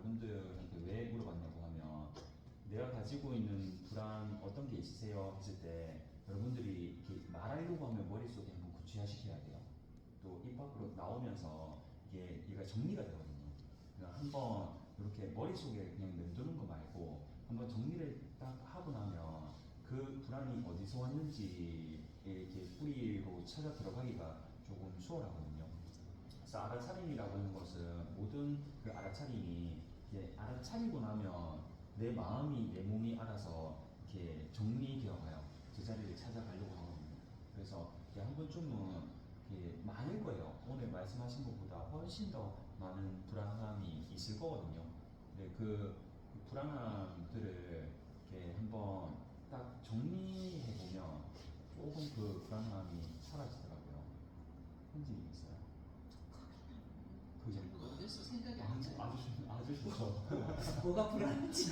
여러분들한테 왜 물어봤냐고 하면 내가 가지고 있는 불안 어떤 게 있으세요? 했을 때 여러분들이 이렇게 말하려고 하면 머릿속에 한번 구체화시켜야 돼요. 또 입 밖으로 나오면서 이게 얘가 정리가 되거든요. 그러니까 한번 이렇게 머릿속에 그냥 맴도는 거 말고 한번 정리를 딱 하고 나면 그 불안이 어디서 왔는지 이렇게 뿌리로 찾아 들어가기가 조금 수월하거든요. 그래서 알아차림이라고 하는 것은 모든 그 알아차림이 이제 알아차리고 나면 내 마음이 내 몸이 알아서 이렇게 정리되어 가요. 제자리를 찾아가려고 하거든요. 그래서 한 번쯤은 많을 거예요. 오늘 말씀하신 것보다 훨씬 더 많은 불안함이 있을 거거든요. 근데 그 불안함들을 이렇게 한번 딱 정리해 보면 조금 그 불안함이 사라지더라고요. 현진이 있어요. 그 정도. 어디서 생각이 안 나요. 아주 좋죠. 뭐가 불안한지.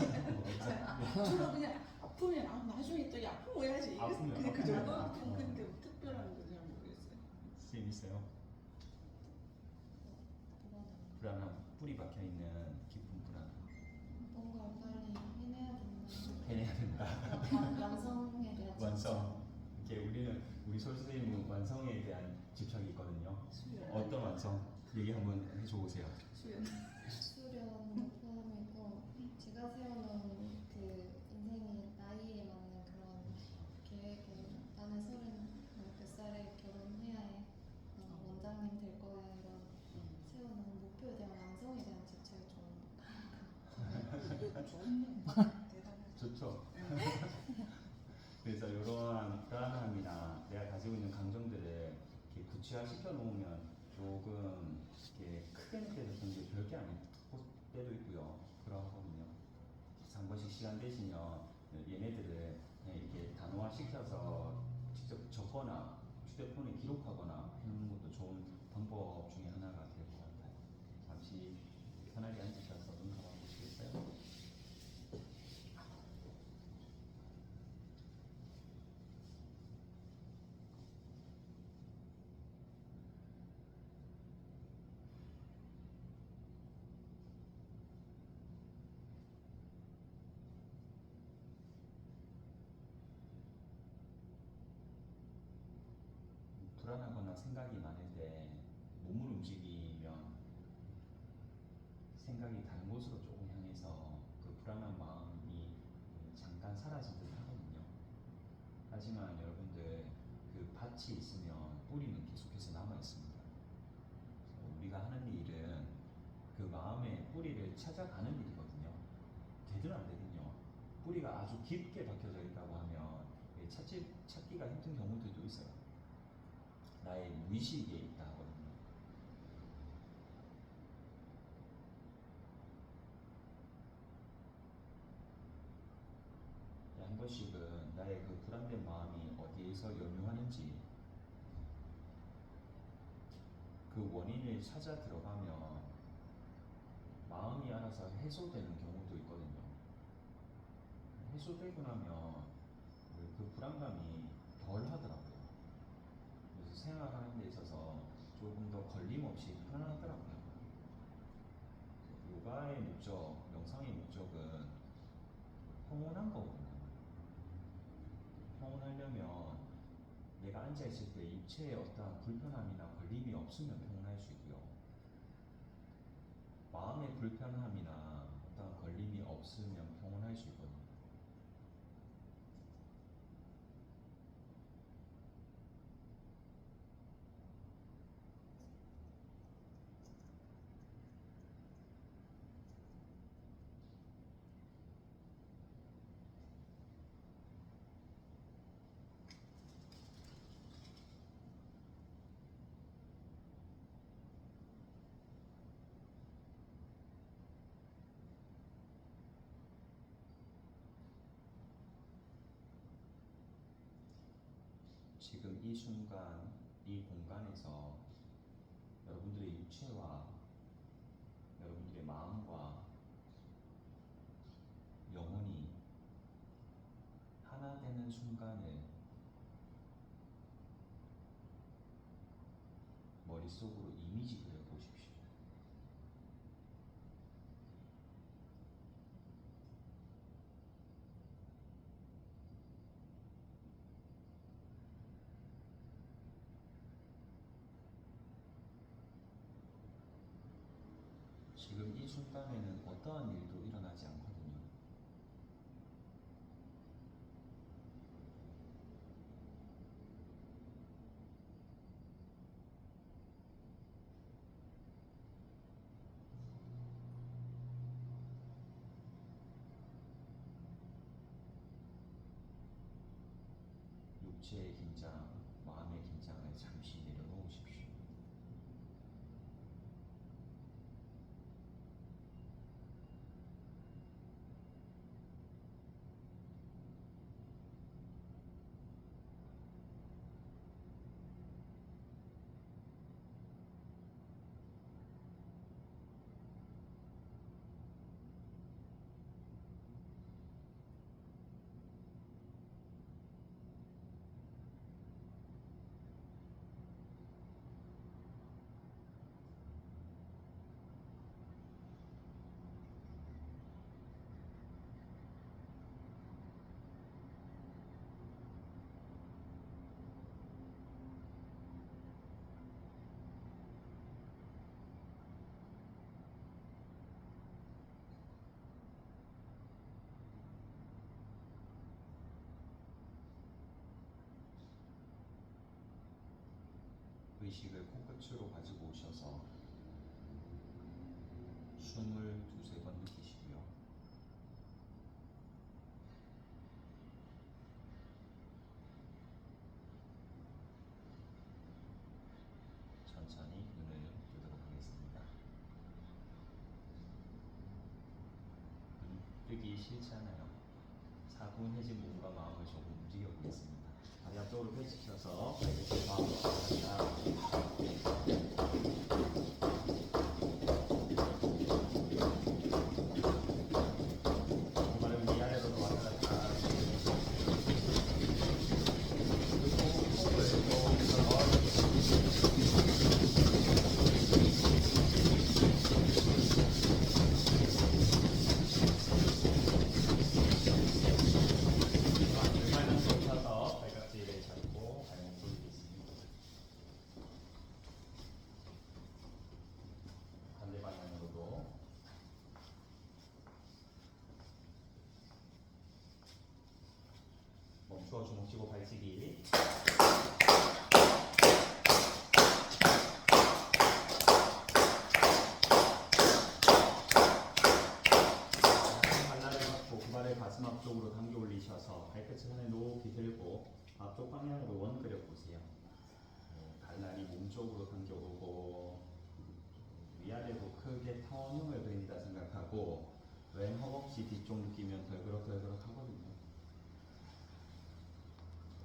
주로 그냥 아프면 나중에 또 아프면 해야지. 아프면 그 정도 아프면 근데 특별한 거 잘 모르겠어요. 재밌어요. 불안함, 뿌리 박혀 있는 깊은 불안. 뭔가 빨리 해내야 된다. 해내야 된다. 완성에 대한 완성. 이렇게 우리 솔 선생님은 완성에 대한 집착이 있거든요. 수련. 어떤 완성? 얘기 한번 해줘 보세요. 수련. 수련도 포함이고 제가 세워놓은 그 인생의 나이에 맞는 그런 계획은 나는 30몇 살에 결혼해야 해. 원장님 될 거야 이런 세워놓은 목표에 대한 완성에 대한 집착이 좀 좋네. 대단하죠. 좋죠. 그래서 이러한 불안함이나 내가 가지고 있는 감정들을 이렇게 구체화시켜 놓으면 조금 이렇게 크게 느껴졌던 게 별게 아닐 때도 있고요. 그러거든요. 그래서 한 번씩 시간 되시면 얘네들을 그냥 이렇게 단어화시켜서 직접 적거나 휴대폰에 기록하거나 하는 것도 좋은 방법 중에 하나가 될 것 같아요. 잠시 편하게 앉으셔서 눈 감아 보시겠어요? 불안하거나 생각이 많을 때 몸을 움직이면 생각이 다른 곳으로 조금 향해서 그 불안한 마음이 잠깐 사라진 듯 하거든요. 하지만 여러분들 그 밭이 있으면 뿌리는 계속해서 남아 있습니다. 우리가 하는 일은 그 마음의 뿌리를 찾아가는 일이거든요. 되든 안 되든요. 뿌리가 아주 깊게 박혀져 있다고 하면 찾기가 힘든 경우들도 있어요. 나의 무의식에 있다 하거든요. 한 번씩은 나의 그 불안된 마음이 어디에서 연유하는지 그 원인을 찾아 들어가면 마음이 알아서 해소되는 경우도 있거든요. 해소되고 나면 그 불안감이 덜 하더라고요. 그래서 생활하는 데 있어서 조금 더 걸림없이 편안하더라고요. 요가의 목적, 명상의 목적은 평온한 거거든요. 평온하려면 내가 앉아있을 때 입체에 어떠한 불편함이나 걸림이 없으면 평온할 수 있고요. 마음의 불편함이나 어떠한 걸림이 없으면 평온할 수 있거든요. 지금 이 순간, 이 공간에서 여러분들의 육체와 여러분들의 마음과 영혼이 하나 되는 순간을 머릿속으로 이미지 그려 보십시오. 지금 이 순간에는 어떠한 일도 일어나지 않거든요. 육체의 긴장, 마음의 긴장을 잠시 내려놓으십시오. 의식을 코끝으로 가지고 오셔서 숨을 두세 번 느끼시고요. 천천히 눈을 뜨도록 하겠습니다. 눈 뜨기 싫지 않아요. 차분해진 몸과 마음을 조금 움직여 보겠습니다. 다리 앞쪽으로 펼치셔서 발끝을 마음으로 갑니다. 발은 위아래로 왔다 갔다 하시고, 그리고 호흡을 조금 발만 펼쳐서 발깍지를 잡고 발목 돌리겠습니다. 반대 방향으로도 멈추어 주먹 쥐고 발치기. 발날을 받고 그 발을 가슴 앞쪽으로 당겨 올리셔서 발끝을 하늘 높이 들고 앞쪽 방향으로 원 그려보세요. 발날이 몸 쪽으로 당겨오고 위아래로 크게 타원형을 그린다 생각하고 왼 허벅지 뒤쪽 느끼면 덜그럭덜그럭 하거든요.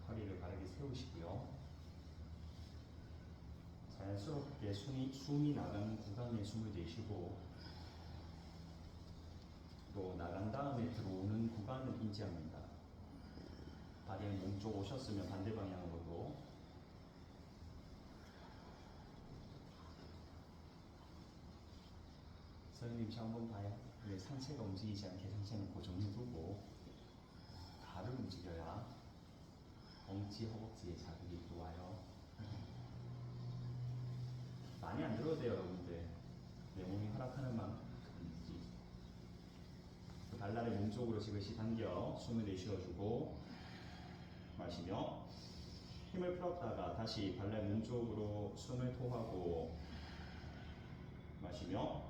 허리를 바르게 세우시고요. 자연스럽게 숨이 나가는 구간에 숨을 내쉬고 또 나간 다음에 들어오는 구간을 인지합니다. 발이 몸쪽 오셨으면 반대 방향으로도 선생님 저 한번 봐요. 왜 상체가 움직이지 않게 상체는 고정해두고 발을 움직여야 엉치 허벅지에 자극이 들어와요. 많이 안 들어도 돼요 여러분들. 내 몸이 허락하는 만큼이지. 그 발날의 몸쪽으로 지그시 당겨 숨을 내쉬어주고 마시며 힘을 풀었다가 다시 발날 몸쪽으로 숨을 토하고 마시며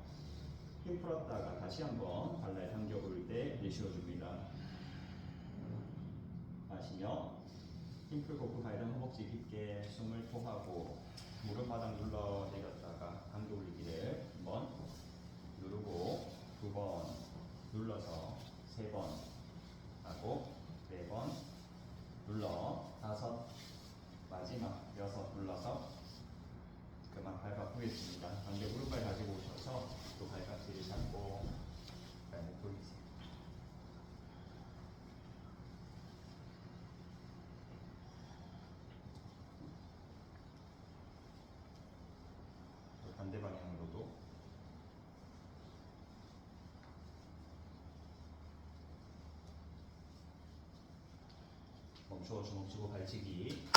힘 풀었다가 다시 한번 발날 당겨 올 때 내쉬어줍니다. 마시며 힘 풀고 그 가이드 허벅지 깊게 숨을 토하고 무릎 바닥 눌러 내렸다가 당겨 올리기를 한번 누르고 두 번 눌러서 세 번 하고 네 번 눌러 다섯 마지막 여섯 눌러서 그만 발바 보겠습니다. 반대 무릎발 가지고 오셔서 또 발깍지를 잡고 발목 돌리세요. 또 반대 방향으로도 멈추어 주먹 쥐고 발치기.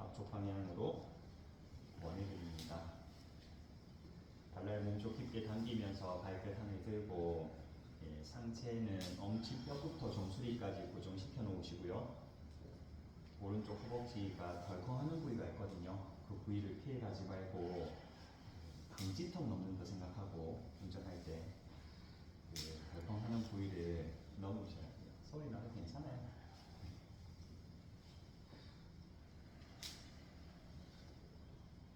앞쪽 방향으로 원해드립니다. 발날 몸쪽 깊게 당기면서 발끝 하늘 들고 상체는 엄지뼈부터 정수리까지 고정시켜 놓으시고요. 오른쪽 허벅지가 덜컹하는 부위가 있거든요. 그 부위를 피해 가지 말고 방지턱 넘는다 생각하고 운전할 때 덜컹하는 부위를 넘으셔야 돼요. 소리 나도 괜찮아요.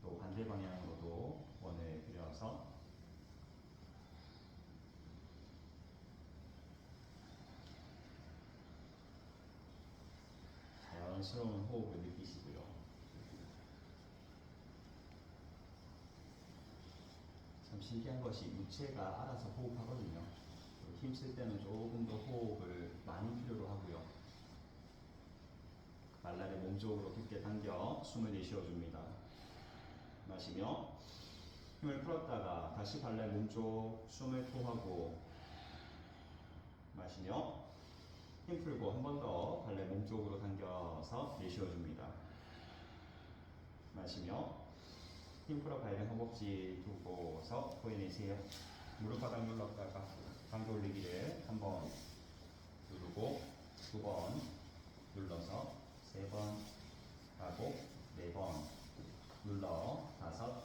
또 반대 방향으로도 원을 그려서 자연스러운 호흡을 느끼시고요. 참 신기한 것이 무체가 알아서 호흡하거든요. 힘쓸 때는 조금 더 호흡을 많이 필요로 하고요. 말날의 몸쪽으로 깊게 당겨 숨을 내쉬어줍니다. 마시며 힘을 풀었다가 다시 발날 몸쪽 숨을 토하고 마시며 힘 풀고 한 번 더 발날 몸쪽으로 당겨서 내쉬어줍니다. 마시며 힘 풀어 발등 허벅지 두고서 토해내세요. 무릎 바닥 눌렀다가 당겨 올리기를 한 번 누르고 두 번 눌러서 세 번 하고 네 번 눌러 다섯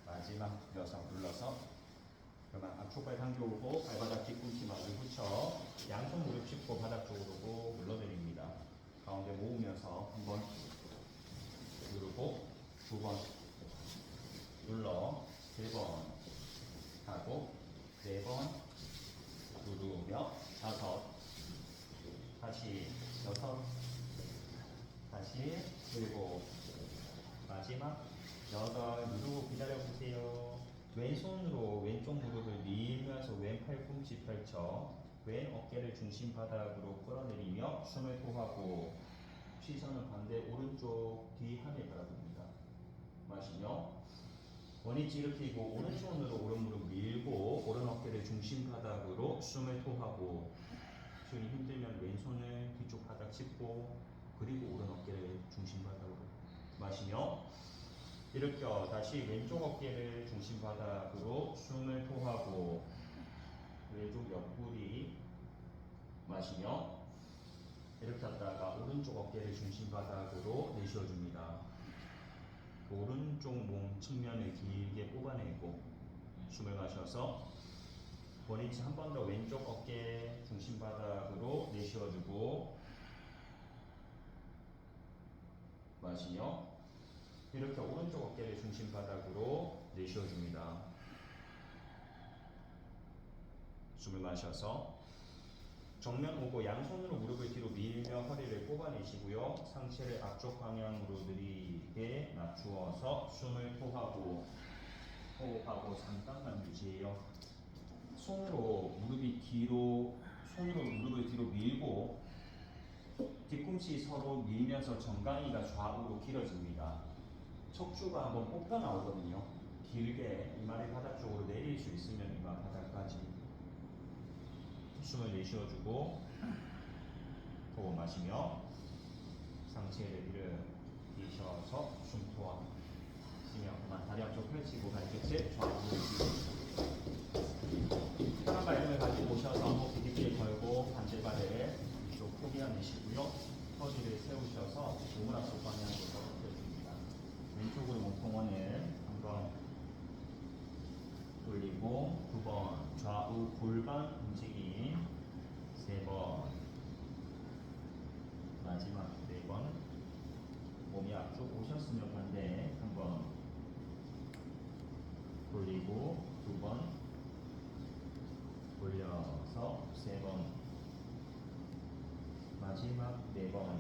마지막 여섯 눌러서 그만 앞쪽발 당겨오고 발바닥 뒤꿈치 마주 붙여 양손 무릎 짚고 바닥 쪽으로 꼭 눌러드립니다. 가운데 모으면서 한 번 누르고 두 번 눌러 세 번 하고 네 번 누르며 다섯 다시 여섯 다시 일곱 마지막 여덟 누르고 기다려보세요. 왼손으로 왼쪽 무릎을 밀면서 왼 팔꿈치 펼쳐 왼 어깨를 중심 바닥으로 끌어내리며 숨을 토하고 시선은 반대 오른쪽 뒤 하늘 바라봅니다. 마시며 원위치 일으키고 오른손으로 오른 무릎 밀고 오른 어깨를 중심 바닥으로 숨을 토하고 시원이 힘들면 왼손을 뒤쪽 바닥 짚고 그리고 오른 어깨를 중심 바닥으로 마시며 일으켜 다시 왼쪽 어깨를 중심 바닥으로 숨을 토하고 왼쪽 옆구리 마시며 일으켰다가 오른쪽 어깨를 중심 바닥으로 내쉬어줍니다. 오른쪽 몸 측면을 길게 뽑아내고 숨을 마셔서 원위치 한 번 더 왼쪽 어깨 중심 바닥으로 내쉬어주고 마시며 이렇게 오른쪽 어깨를 중심 바닥으로 내쉬어줍니다. 숨을 마셔서 정면 오고 양손으로 무릎을 뒤로 밀며 허리를 뽑아내시고요. 상체를 앞쪽 방향으로 느리게 낮추어서 숨을 토하고 호흡하고 잠깐만 유지해요. 손으로 무릎을 뒤로 밀고 뒤꿈치 서로 밀면서 정강이가 좌우로 길어집니다. 척추가 한번 뽑혀 나오거든요. 길게 이마를 바닥 쪽으로 내릴 수 있으면 이마 바닥까지 숨을 내쉬어주고 호흡 마시며 상체를 일으키셔서 숨 토하시며 그만 다리 앞쪽 펼치고 발끝을 좌우로 한 발등을 가지고 오셔서 허벅지 깊게 걸고 반대발에 이쪽 포기하내시고요. 허리를 세우셔서 몸을 앞쪽 방향으로 떨어뜨립니다. 왼쪽으로 몸통원을 한번 돌리고 두 번 좌우 골반 움직임 세 번 마지막 네 번 몸이 앞쪽 오셨으면 반대 한 번 돌리고 두 번 돌려서 세 번 마지막 네 번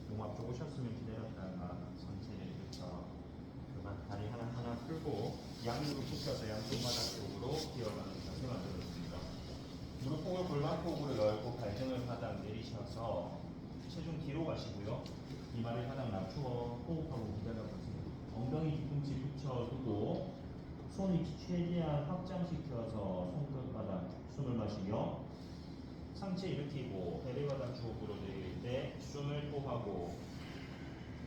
몸 앞쪽 오셨으면 기다렸다가 상체를 일으켜 그만 다리 하나 풀고 양무릎 굽혀서 양쪽 바닥 쪽으로 기어가는 자세 만들어줍니다. 무릎폭을 골반폭으로 넓고 발등을 바닥 내리셔서 체중 뒤로 가시고요. 이마를 바닥 낮추어 호흡하고 기다려보세요. 엉덩이 뒤꿈치 붙여두고 손 위치 최대한 확장시켜서 손끝바닥 숨을 마시며 상체 일으키고 배를 바닥 쪽으로 내릴 때 숨을 토하고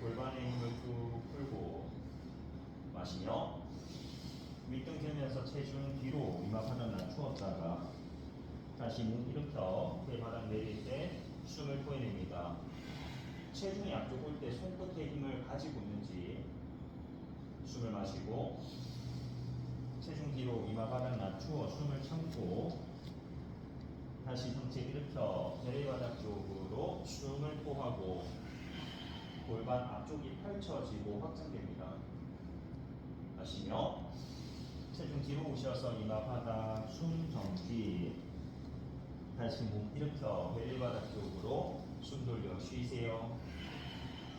골반의 힘을 쭉 풀고 마시며 윗등 들면서 체중 뒤로 이마 바닥 낮추었다가 다시 몸 일으켜 배 바닥 내릴 때 숨을 토해냅니다. 체중이 앞쪽 올 때 손끝에 힘을 가지고 있는지 숨을 마시고 체중 뒤로 이마 바닥 낮추어 숨을 참고 다시 상체 일으켜 배바닥 쪽으로 숨을 토하고 골반 앞쪽이 펼쳐지고 확장됩니다. 마시며 체중 뒤로 오셔서 이마 바닥 숨 정지 다시 몸 일으켜 배바닥 쪽으로 숨 돌려 쉬세요.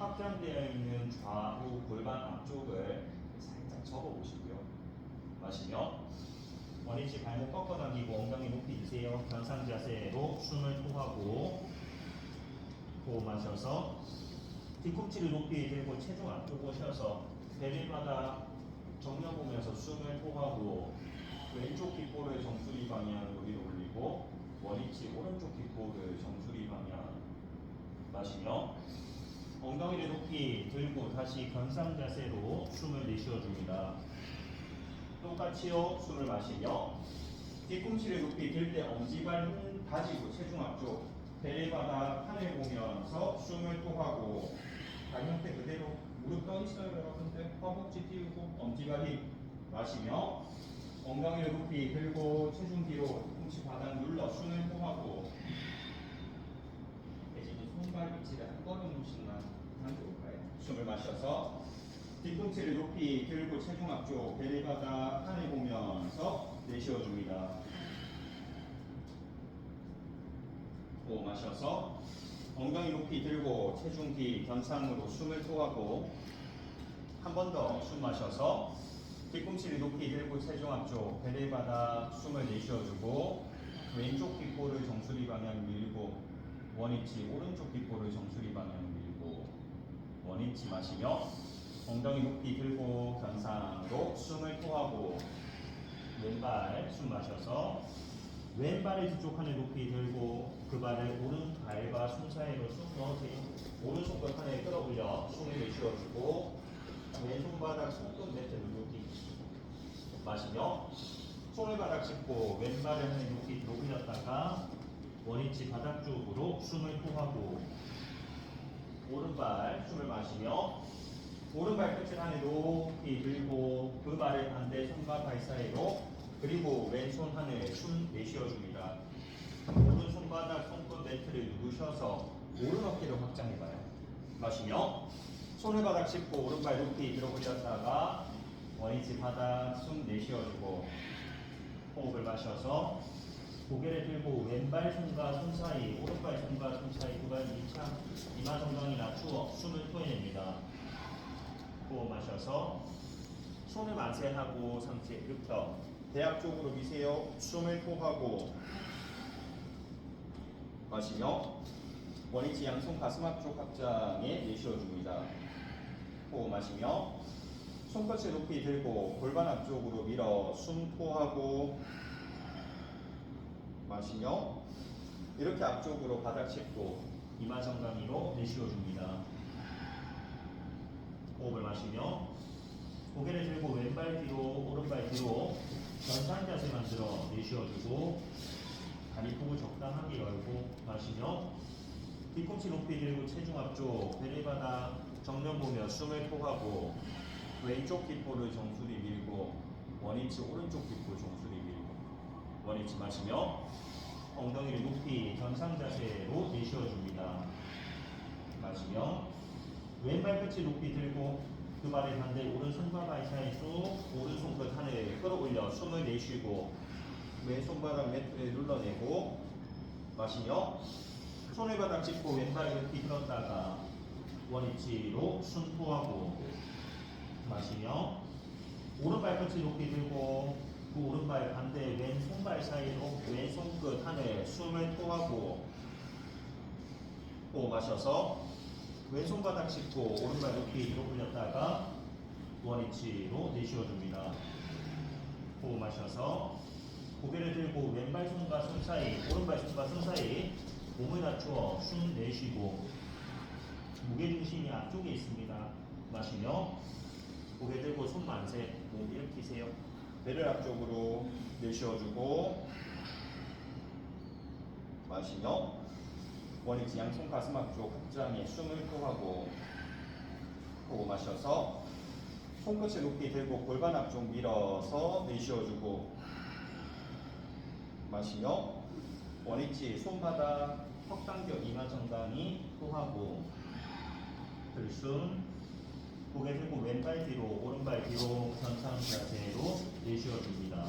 확장되어 있는 좌우 골반 앞쪽을 살짝 접어보시고요. 마시며 원위치 발목 꺾어 당기고 엉덩이 높이 드세요. 변상 자세로 숨을 토하고 호흡 마셔서 뒤꿈치를 높이 들고 체중 앞쪽 오셔서 배를 정면 보면서 숨을 토하고 왼쪽 귓볼을 정수리 방향으로 위로 올리고 원위치 오른쪽 귓볼을 정수리 방향 마시며 엉덩이를 높이 들고 다시 변상 자세로 숨을 내쉬어줍니다. 똑같이요. 숨을 마시며 뒤꿈치를 높이 들 때 엄지발 힘 가지고 체중 앞쪽 배바닥 하늘 보면서 숨을 토하고 발 형태 그대로 무릎 떠 있어요 여러분들. 허벅지 띄우고 엄지발 힘 마시며 엉덩이를 높이 들고 체중 뒤로 뒤꿈치 바닥 눌러 숨을 토하고 이제 손발 위치를 한 걸음씩만 당겨볼까요? 숨을 마셔서 뒤꿈치를 높이 들고 체중 앞쪽 배바닥 하늘 보면서 내쉬어줍니다. 호흡 마셔서 엉덩이 높이 들고 체중 뒤 변상으로 숨을 토하고 한 번 더 숨 마셔서 뒤꿈치를 높이 들고 체중 앞쪽 배바닥 숨을 내쉬어주고 왼쪽 귓볼을 정수리 방향 밀고 원위치 오른쪽 귓볼을 정수리 방향 밀고 원위치 마시며 엉덩이 높이 들고 변상으로 숨을 토하고 왼발 숨 마셔서 왼발을 뒤쪽 하늘 높이 들고 그 발을 오른발과 손 사이로 쑥 넣으세요. 오른손끝 하늘 끌어올려 숨을 내쉬어주고 왼손바닥 손끝 매트 누르기 마시며 손을 바닥 짚고 왼발을 하늘 높이 올렸다가 원위치 바닥 쪽으로 숨을 토하고 오른발 숨을 마시며 오른발 끝을 하늘 높이 들고 그 발을 반대 손과 발 사이로 그리고 왼손 하늘 숨 내쉬어줍니다. 오른손바닥 손끝 매트를 누르셔서 오른 어깨를 확장해봐요. 마시며 손을 바닥 짚고 오른발 높이 들어 올렸다가 원위치 바닥 숨 내쉬어주고 호흡을 마셔서 고개를 들고 왼발 손과 손 사이 오른발 손과 손 사이 두 발 밀착 이마 정강이 낮추어 숨을 토해냅니다. 호흡 마셔서 손을 만세하고 상체 일으켜 대합 쪽으로 미세요. 숨을 토하고 마시며 원위치 양손 가슴 앞쪽 확장에 내쉬어줍니다. 호흡 마시며 손끝을 높이 들고 골반 앞쪽으로 밀어 숨 토하고 마시며 이렇게 앞쪽으로 바닥 짚고 이마 정강이로 내쉬어줍니다. 호흡을 마시며 고개를 들고 왼발 뒤로 오른발 뒤로 변상 자세 만들어 내쉬어주고 다리 폭을 적당하게 열고 마시며 뒤꿈치 높이 들고 체중 앞쪽 배바닥 정면 보며 숨을 토하고 왼쪽 귓볼을 정수리 밀고 원위치 오른쪽 귓볼 정수리 밀고 원위치 마시며 엉덩이를 높이 변상 자세로 내쉬어줍니다. 마시며 왼발 끝을 높이 들고 그 발을 반대 오른손과 발 사이 쭉 오른손 끝 하늘 끌어올려 숨을 내쉬고 왼손바닥 매트에 눌러내고 마시며 손을 바닥 짚고 왼발 높이 들었다가 원위치로 숨 토하고 마시며 오른발 끝을 높이 들고 그 오른발 반대 왼손발 사이로 왼손 끝 하늘 숨을 토하고 호흡 마셔서 왼손 바닥 짚고 오른발 높이 들어 올렸다가 원위치로 내쉬어줍니다. 호흡 마셔서 고개를 들고 왼발 손과 손 사이 오른발 손과 손 사이 몸을 낮추어 숨 내쉬고 무게중심이 앞쪽에 있습니다. 마시며 고개 들고 손 만세, 몸 일으키세요. 배를 앞쪽으로 내쉬어주고 마시며 원위치 양손 가슴 앞쪽 확장해 숨을 토하고 호흡 마셔서 손끝을 높이 들고 골반 앞쪽 밀어서 내쉬어주고 마시며 원위치 손바닥 턱 당겨 이마 정강이 토하고 들숨 고개 들고 왼발 뒤로 오른발 뒤로 전상 자세로 내쉬어줍니다.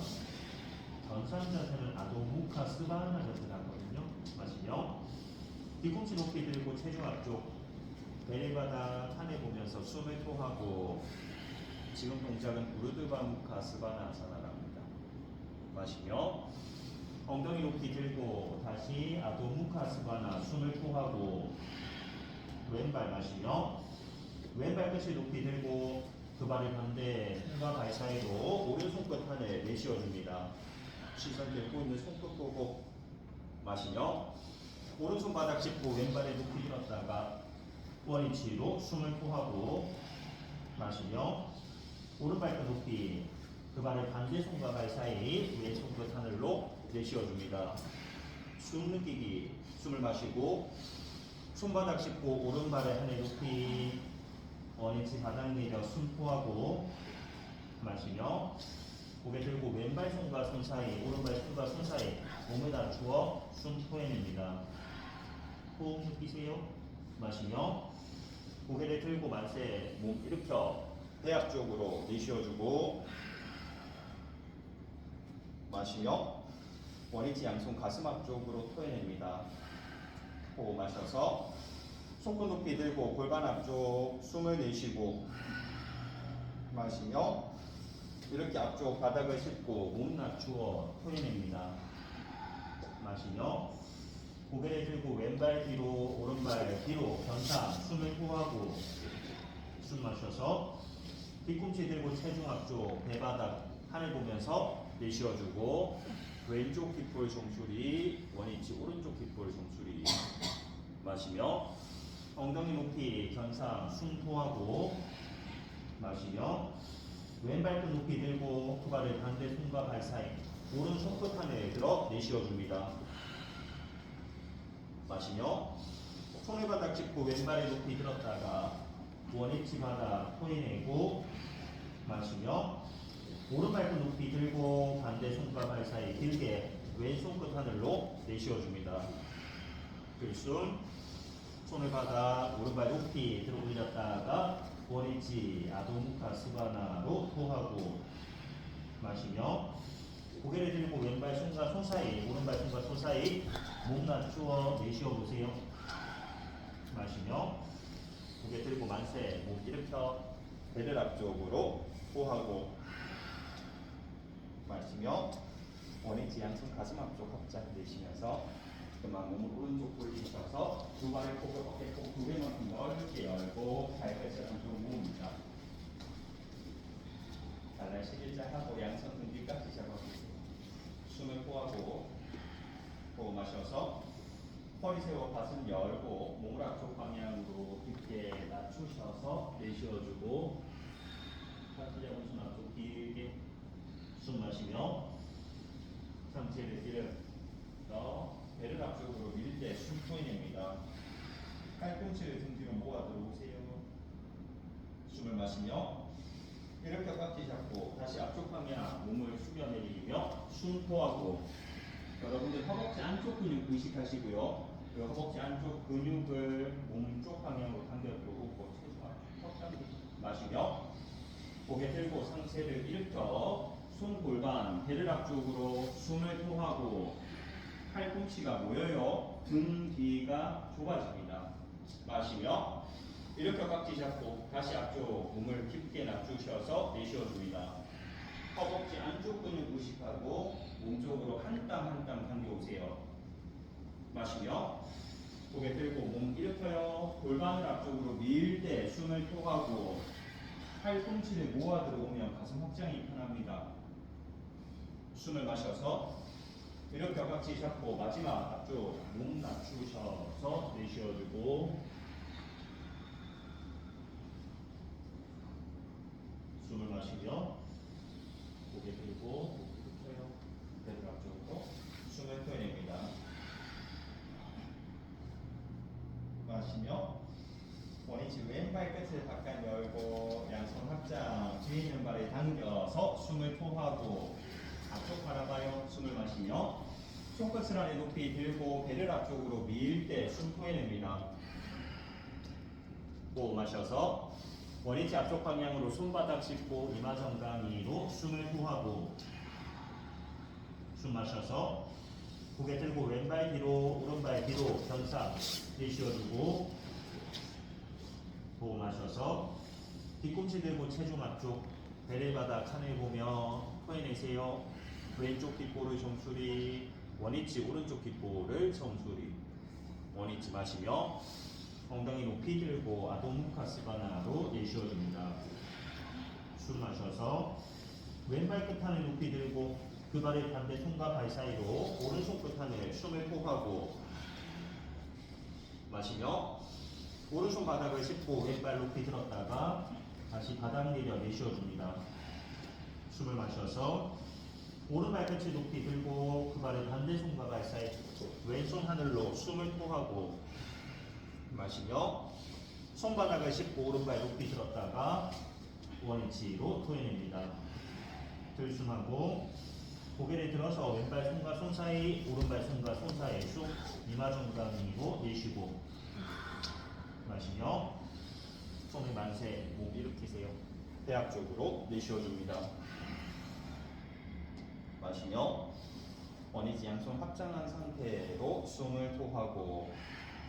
전상 자세는 아도무카 스바나 자세라거든요. 마시며 뒤꿈치 높이 들고 체중 앞쪽 베레바닥 하늘 보면서 숨을 토하고 지금 동작은 우르드바무카 스바나 아사나랍니다. 마시며 엉덩이 높이 들고 다시 아도무카 스바나 숨을 토하고 왼발 마시며 왼발 끝을 높이 들고 그 발을 반대 손과 발 사이로 오른손 끝 하늘 내쉬어줍니다. 시선 들고 있는 손끝 보고 마시며 오른손 바닥 짚고 왼발에 높이 들었다가 원위치로 숨을 토하고 마시며 오른발 끝 높이 그 발을 반대 손과 발 사이 왼손 끝 하늘로 내쉬어줍니다. 숨 느끼기 숨을 마시고 손바닥 짚고 오른발에 하늘 높이 원위치 바닥 내려 숨 토하고 마시며 고개 들고 왼발 손과 손 사이 오른발 손과 손 사이 몸을 낮추어 숨 토해냅니다. 호흡 느끼세요. 마시며 고개를 들고 만세 몸 일으켜 배 앞쪽으로 내쉬어주고 마시며 원위치 양손 가슴 앞쪽으로 토해냅니다. 호흡 마셔서 손끝 높이 들고 골반 앞쪽 숨을 내쉬고 마시며 이렇게 앞쪽 바닥을 짚고 몸 낮추어 토해냅니다. 마시며 고개를 들고 왼발 뒤로 오른발 뒤로 변상 숨을 토하고 숨 마셔서 뒤꿈치 들고 체중 앞쪽 배바닥 하늘 보면서 내쉬어주고 왼쪽 귓볼 종출이 원위치 오른쪽 귓볼 종출이 마시며 엉덩이 높이 견상 숨 토하고 마시며 왼발끝 높이 들고 두 발을 반대 손과 발 사이 오른손 끝 하늘 들어 내쉬어줍니다. 마시며 손을 바닥 짚고 왼발에 높이 들었다가 원위치 바닥 토해내고 마시며 오른발끝 높이 들고 반대 손과 발 사이 길게 왼손 끝 하늘로 내쉬어줍니다. 들숨 손을 바닥 오른발 높이 들어 올렸다가 원위치 아도무카 스바나로 토하고 마시며 고개를 들고 왼발 손과 손 사이 오른발 손과 손 사이 몸 낮추어 내쉬어 보세요. 마시며 고개 들고 만세 몸 일으켜 배를 앞쪽으로 토하고 마시며 원위치 양손 가슴 앞쪽 합작 내쉬면서 그만 몸을 오른쪽 돌리셔서 두 발의 폭을 어깨폭 두 배만큼 넓게 열고 발끝을 한쪽 모읍니다. 발날 11자 하고 양손 등 뒤까지 잡아주세요. 숨을 토하고 호흡 마셔서 허리 세워 가슴 열고 몸을 앞쪽 방향으로 깊게 낮추셔서 내쉬어주고 하트 잡은 손 앞쪽 길게 숨 마시며 상체를 들여 배를 앞쪽으로 밀 때 숨 토해냅니다. 팔꿈치를 등 뒤로 모아 들어오세요. 숨을 마시며 이렇게 깍지 잡고 다시 앞쪽 방향 몸을 숙여내리며 숨 토하고 여러분들 허벅지 안쪽 근육 의식하시고요. 그 허벅지 안쪽 근육을 몸 쪽 방향으로 당겨 들어오고 체중 앞쪽 턱 마시며 고개 들고 상체를 일으켜 손 골반 배를 앞쪽으로 숨을 토하고 팔꿈치가 모여요. 등 뒤가 좁아집니다. 마시며 이렇게 깍지 잡고 다시 앞쪽 몸을 깊게 낮추셔서 내쉬어줍니다. 허벅지 안쪽 근육 의식하고 몸쪽으로 한 땀 한 땀 당겨오세요. 마시며 고개 들고 몸 일으켜요. 골반을 앞쪽으로 밀 때 숨을 토하고 팔꿈치를 모아 들어오면 가슴 확장이 편합니다. 숨을 마셔서 이렇게 깍지 잡고 마지막 앞쪽 몸 낮추셔서 내쉬어주고 숨을 마시며 고개 들고 펴요. 배를 앞쪽으로 숨을 토해냅니다. 마시며 원위치 왼발 끝을 바깥 열고 양손 합장 뒤에 있는 발에 당겨서 숨을 토하고 앞쪽 바라봐요. 숨을 마시며 손끝을 안에 높이 들고 배를 앞쪽으로 밀 때 숨 토해냅니다. 호흡 마셔서 원위치 앞쪽 방향으로 손바닥 짚고 이마 정강이로 숨을 토하고 숨 마셔서 고개 들고 왼발 뒤로 오른발 뒤로 변사 내쉬어주고 호흡 마셔서 뒤꿈치 들고 체중 앞쪽 배를 바닥 하늘 보며 토해내세요. 왼쪽 뒷볼을 정수리 원위치 오른쪽 뒷볼을 정수리 원위치 마시며 엉덩이 높이 들고 아동무카스바나로 내쉬어줍니다. 숨 마셔서 왼발 끝 하늘 높이 들고 그 발의 반대 손과 발 사이로 오른손 끝 하늘 숨을 호흡하고 마시며 오른손 바닥을 짚고 왼발 높이 들었다가 다시 바닥 내려 내쉬어줍니다. 숨을 마셔서 오른발 끝을 높이 들고 그 발의 반대 손과 발 사이 왼손 하늘로 숨을 토하고 마시며 손바닥을 짚고 오른발 높이 들었다가 원위치로 토해냅니다. 들숨하고 고개를 들어서 왼발 손과 손 사이 오른발 손과 손 사이 쑥 이마 정강이로 내쉬고 마시며 손을 만세 목 일으키세요. 배 앞쪽으로 내쉬어줍니다. 마시며 원위치 양손 합장한 상태로 숨을 토하고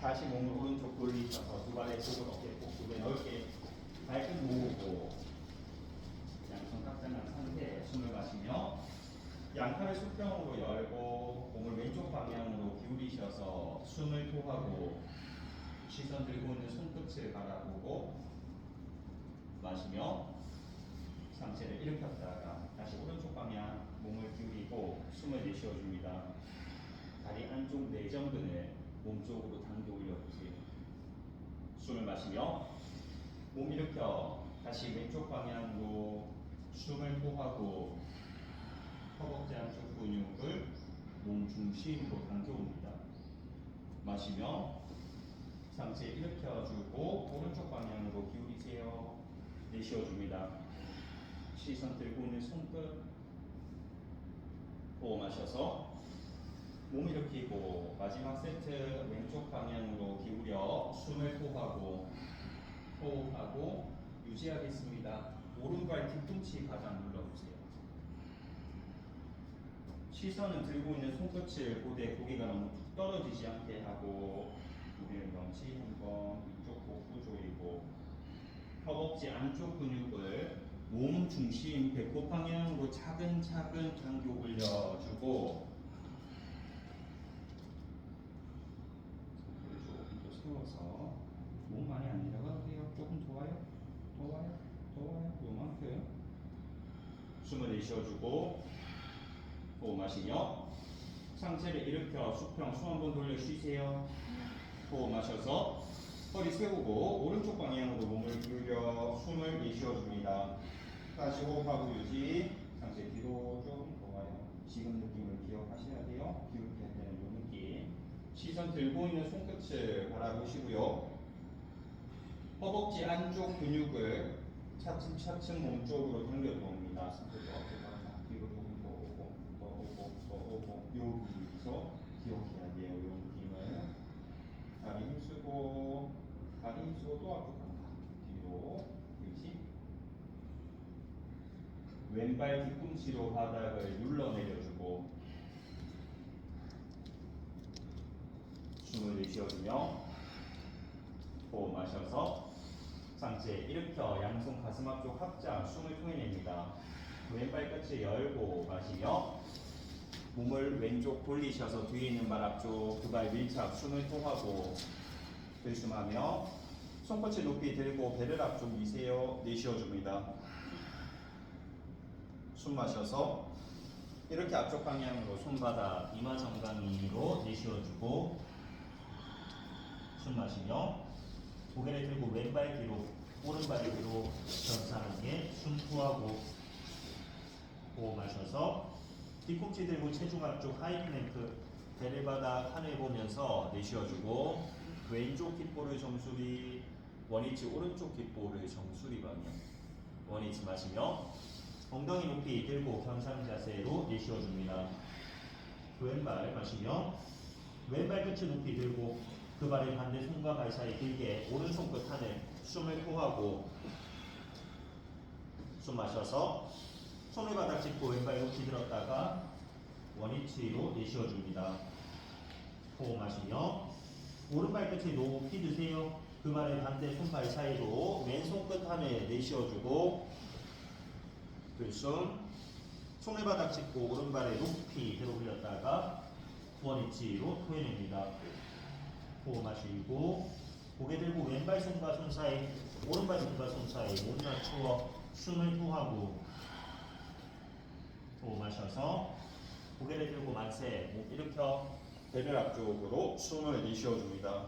다시 몸을 오른쪽 돌리셔서 두 발의 속을 어깨 꼭두개 넓게 발끝 모으고 양손 합장한 상태에 숨을 마시며 양팔을 수평으로 열고 몸을 왼쪽 방향으로 기울이셔서 숨을 토하고 시선 들고 있는 손끝을 바라보고 마시며 상체를 일으켰다가 다시 오른쪽 방향 몸을 기울이고 숨을 내쉬어줍니다. 다리 안쪽 내전근을 몸쪽으로 당겨 올려주세요. 숨을 마시며 몸 일으켜 다시 왼쪽 방향으로 숨을 토하고 허벅지 안쪽 근육을 몸 중심으로 당겨옵니다. 마시며 상체 일으켜주고 오른쪽 방향으로 기울이세요. 내쉬어줍니다. 시선 들고 있는 손끝 호흡 마셔서 몸 일으키고 마지막 세트 왼쪽 방향으로 기울여 숨을 토하고 호흡하고 유지하겠습니다. 오른발 뒤꿈치 가장 눌러주세요. 시선은 들고 있는 손끝을 고대 고개가 너무 툭 떨어지지 않게 하고 우리는 명치 한번 위쪽 복부 조이고 허벅지 안쪽 근육을 몸 중심 배꼽 방향으로 차근차근 당겨 올려주고 조금 더 세워서 몸 많이 안 내려가도 돼요. 조금 더 와요. 더 와요. 더 와요. 요만큼 숨을 내쉬어주고 호흡 마시며 상체를 일으켜 수평 숨 한번 돌려 쉬세요. 호흡 마셔서 허리 세우고 오른쪽 방향으로 몸을 기울여 숨을 내쉬어줍니다. 다시 호흡하고 유지. 상체 뒤로 좀 더 와요. 지금 느낌을 기억하셔야 돼요. 기울게 할 때는 이 느낌. 시선 들고 있는 손끝을 바라보시고요. 허벅지 안쪽 근육을 차츰차츰 몸쪽으로 당겨 들어옵니다. 손끝을 어깨가 뒤로 조금 더 오고 더 오고 더 오고 여기서 기억해야 돼요. 이 느낌을. 다리 힘쓰고 다리 힘쓰고 또 앞으로 간다. 뒤로 유지. 왼발 뒤꿈치로 바닥을 눌러 내려주고 숨을 내쉬어주며 호흡 마셔서 상체 일으켜 양손 가슴 앞쪽 합장 숨을 토해냅니다. 왼발 끝을 열고 마시며 몸을 왼쪽 돌리셔서 뒤에 있는 발 앞쪽 두 발 밀착 숨을 토하고 들숨하며 손끝을 높이 들고 배를 앞쪽 미세요. 내쉬어줍니다. 숨 마셔서 이렇게 앞쪽 방향으로 손바닥 이마 정강이로 내쉬어주고 숨 마시며 고개를 들고 왼발 뒤로 오른발 위로 전상에 숨 토하고 호흡 마셔서 뒤꿈치 들고 체중 앞쪽 하이플랭크 배를 하늘 보면서 내쉬어주고 왼쪽 귓볼을 정수리 원위치 오른쪽 귓볼을 정수리 방향 원위치 마시며 엉덩이 높이 들고 경상 자세로 내쉬어줍니다. 왼발 마시며 왼발 끝을 높이 들고 그 발을 반대 손과 발 사이 길게 오른손 끝 하늘 숨을 토하고 숨 마셔서 손을 바닥 짚고 왼발 높이 들었다가 원위치로 내쉬어줍니다. 호흡 마시며 오른발 끝을 높이 드세요. 그 발을 반대 손발 사이로 왼손 끝 하늘 내쉬어주고 들숨 손을 바닥 짚고 오른발에 높이 들어 올렸다가 원위치로 토해냅니다. 호흡 마시고 고개 들고 왼발 손과 손 사이 오른발 손과 손 사이 못 낮추어 숨을 토하고 호흡 마셔서 고개를 들고 만세 목 일으켜 배를 앞쪽으로 숨을 내쉬어줍니다.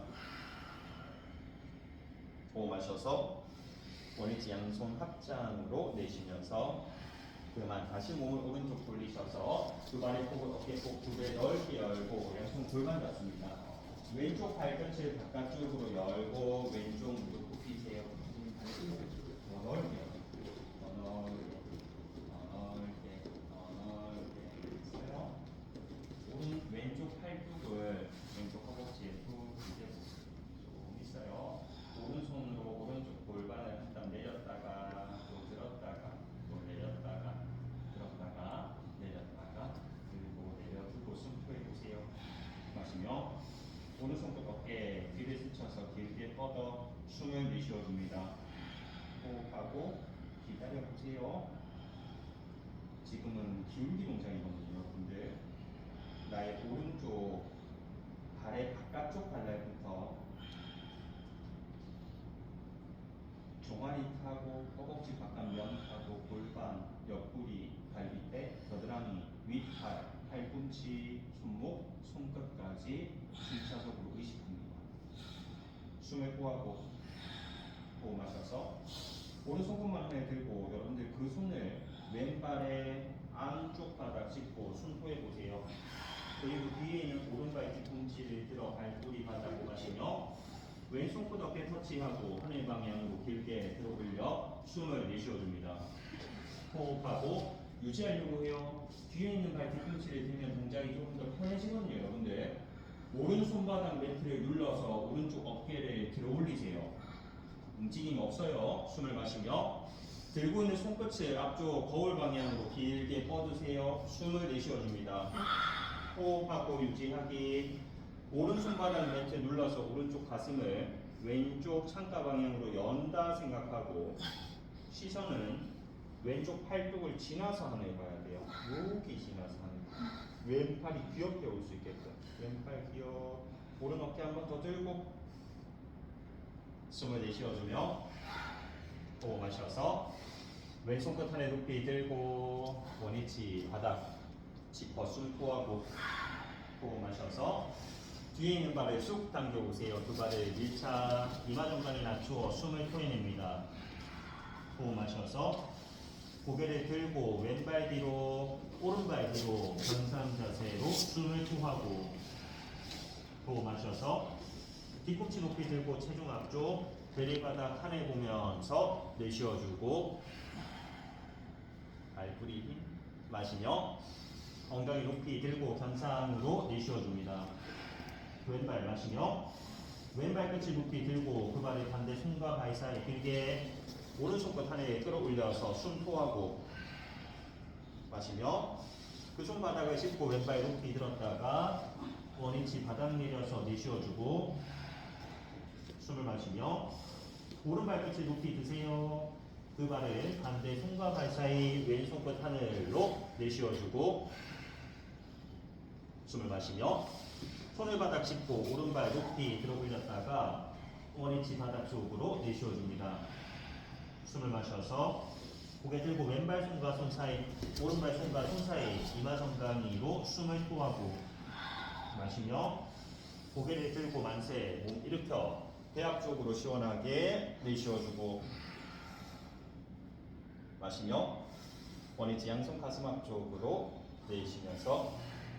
호흡 마셔서 원위치 양손 합장으로 내쉬면서 그만 다시 몸을 오른쪽 돌리셔서 두 발의 폭을 어깨폭 두 배 넓게 열고 양손 골반 잡습니다. 왼쪽 발끝을 바깥쪽으로 열고 왼쪽 무릎 굽히세요. 더 넓게 더 넓게 있어요. 왼쪽 팔뚝을 왼쪽 허벅지에 툭 이제 있어요. 오른손으로 오른쪽 골반을 한땀 내렸다가 또 들었다가 또 내렸다가 들었다가 내렸다가 그리고 내려두고 숨 토해보세요. 마시며 오른손 끝 어깨 뒤를 스쳐서 길게 뻗어 숨을 내쉬어줍니다. 호흡하고 기다려보세요. 지금은 기울기 동작이거든요. 여러분들 나의 오른쪽 발의 바깥쪽 발날부터 종아리 타고 허벅지 바깥면 타고 골반, 옆구리, 갈비뼈, 겨드랑이, 윗팔, 팔꿈치, 손목, 손끝까지 1차적으로 의식합니다. 숨을 호하고 호흡 마셔서 오른손끝만 하나 들고 여러분들 그 손을 왼발의 안쪽 바닥 짚고 숨토해 보세요. 그리고 뒤에 있는 오른발 뒤꿈치를 들어 발꼬리 바닥 마시며 왼손 끝 어깨 터치하고 하늘 방향으로 길게 들어 올려 숨을 내쉬어줍니다. 호흡하고 유지하려고 해요. 뒤에 있는 발 뒤꿈치를 들면 동작이 조금 더 편해지거든요. 여러분들 오른손바닥 매트를 눌러서 오른쪽 어깨를 들어 올리세요. 움직임 없어요. 숨을 마시며 들고 있는 손끝을 앞쪽 거울 방향으로 길게 뻗으세요. 숨을 내쉬어줍니다. 호흡하고 유지하기. 오른손바닥 매트 눌러서 오른쪽 가슴을 왼쪽 창가 방향으로 연다 생각하고 시선은 왼쪽 팔뚝을 지나서 하늘 봐야 돼요. 여기 지나서 하늘. 왼팔이 귀엽게 올 수 있게끔. 왼팔 귀여. 오른 어깨 한 번 더 들고 숨을 내쉬어주며 호흡 마셔서 왼손 끝 하늘 높이 들고 원위치 바닥 짚어 숨 토하고 호흡 마셔서 뒤에 있는 발을 쑥 당겨보세요. 두 발을 밀착 이마 정강에 낮추어 숨을 토해냅니다. 호흡 마셔서 고개를 들고 왼발 뒤로 오른발 뒤로 변상 자세로 숨을 토하고 호흡 마셔서 뒤꿈치 높이 들고 체중 앞쪽 베리바닥 하늘 보면서 내쉬어주고 발뿌리 힘 마시며 엉덩이 높이 들고 견상으로 내쉬어줍니다. 왼발 마시며 왼발 끝을 높이 들고 그 발을 반대 손과 발 사이 길게 오른손 끝 하늘에 끌어올려서 숨 토하고 마시며 그 손바닥을 짚고 왼발 높이 들었다가 원위치 바닥 내려서 내쉬어주고 숨을 마시며 오른발 끝을 높이 드세요. 그 발을 반대 손과 발 사이 왼손 끝 하늘로 내쉬어주고 숨을 마시며 손을 바닥 짚고 오른발 높이 들어 올렸다가 원위치 바닥 쪽으로 내쉬어줍니다. 숨을 마셔서 고개 들고 왼발 손과 손 사이 오른발 손과 손 사이 이마 정강이로 숨을 토하고 마시며 고개를 들고 만세 몸 일으켜 배 앞쪽으로 시원하게 내쉬어주고 마시며 원위치 양손 가슴 앞쪽으로 내쉬면서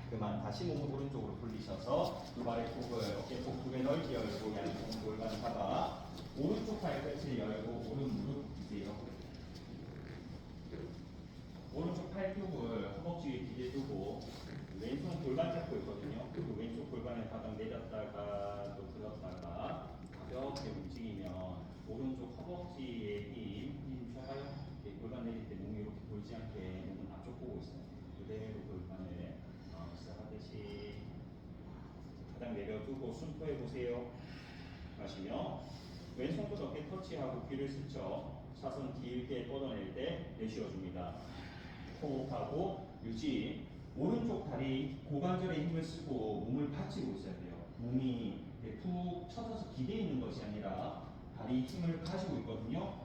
그만 다시 몸을 오른쪽으로 돌리셔서 두 발의 폭을 어깨폭 두 배 넓게 열고 양손 골반 잡아 오른쪽 발끝을 열고 오른 무릎 굽히세요. 오른쪽 팔뚝을 허벅지 위에 기대 두고 왼손 골반 잡고 있거든요. 그리고 왼쪽 골반을 바닥 내렸다가 또 들었다가 가볍게 움직이면 오른쪽 허벅지에 힘 줘봐요. 골반 내릴 때 몸이 이렇게 돌지 않게 몸은 앞쪽 보고 있어요. 그대로 골반을 시작하듯이 바닥 내려두고 숨포해 보세요. 마시며 왼손부터 어깨 터치하고 귀를 스쳐 사선 길게 뻗어낼 때 내쉬어줍니다. 호흡하고 유지. 오른쪽 다리 고관절에 힘을 쓰고 몸을 받치고 있어야 돼요. 몸이 푹 쳐져서 기대 있는 것이 아니라 다리 힘을 가지고 있거든요.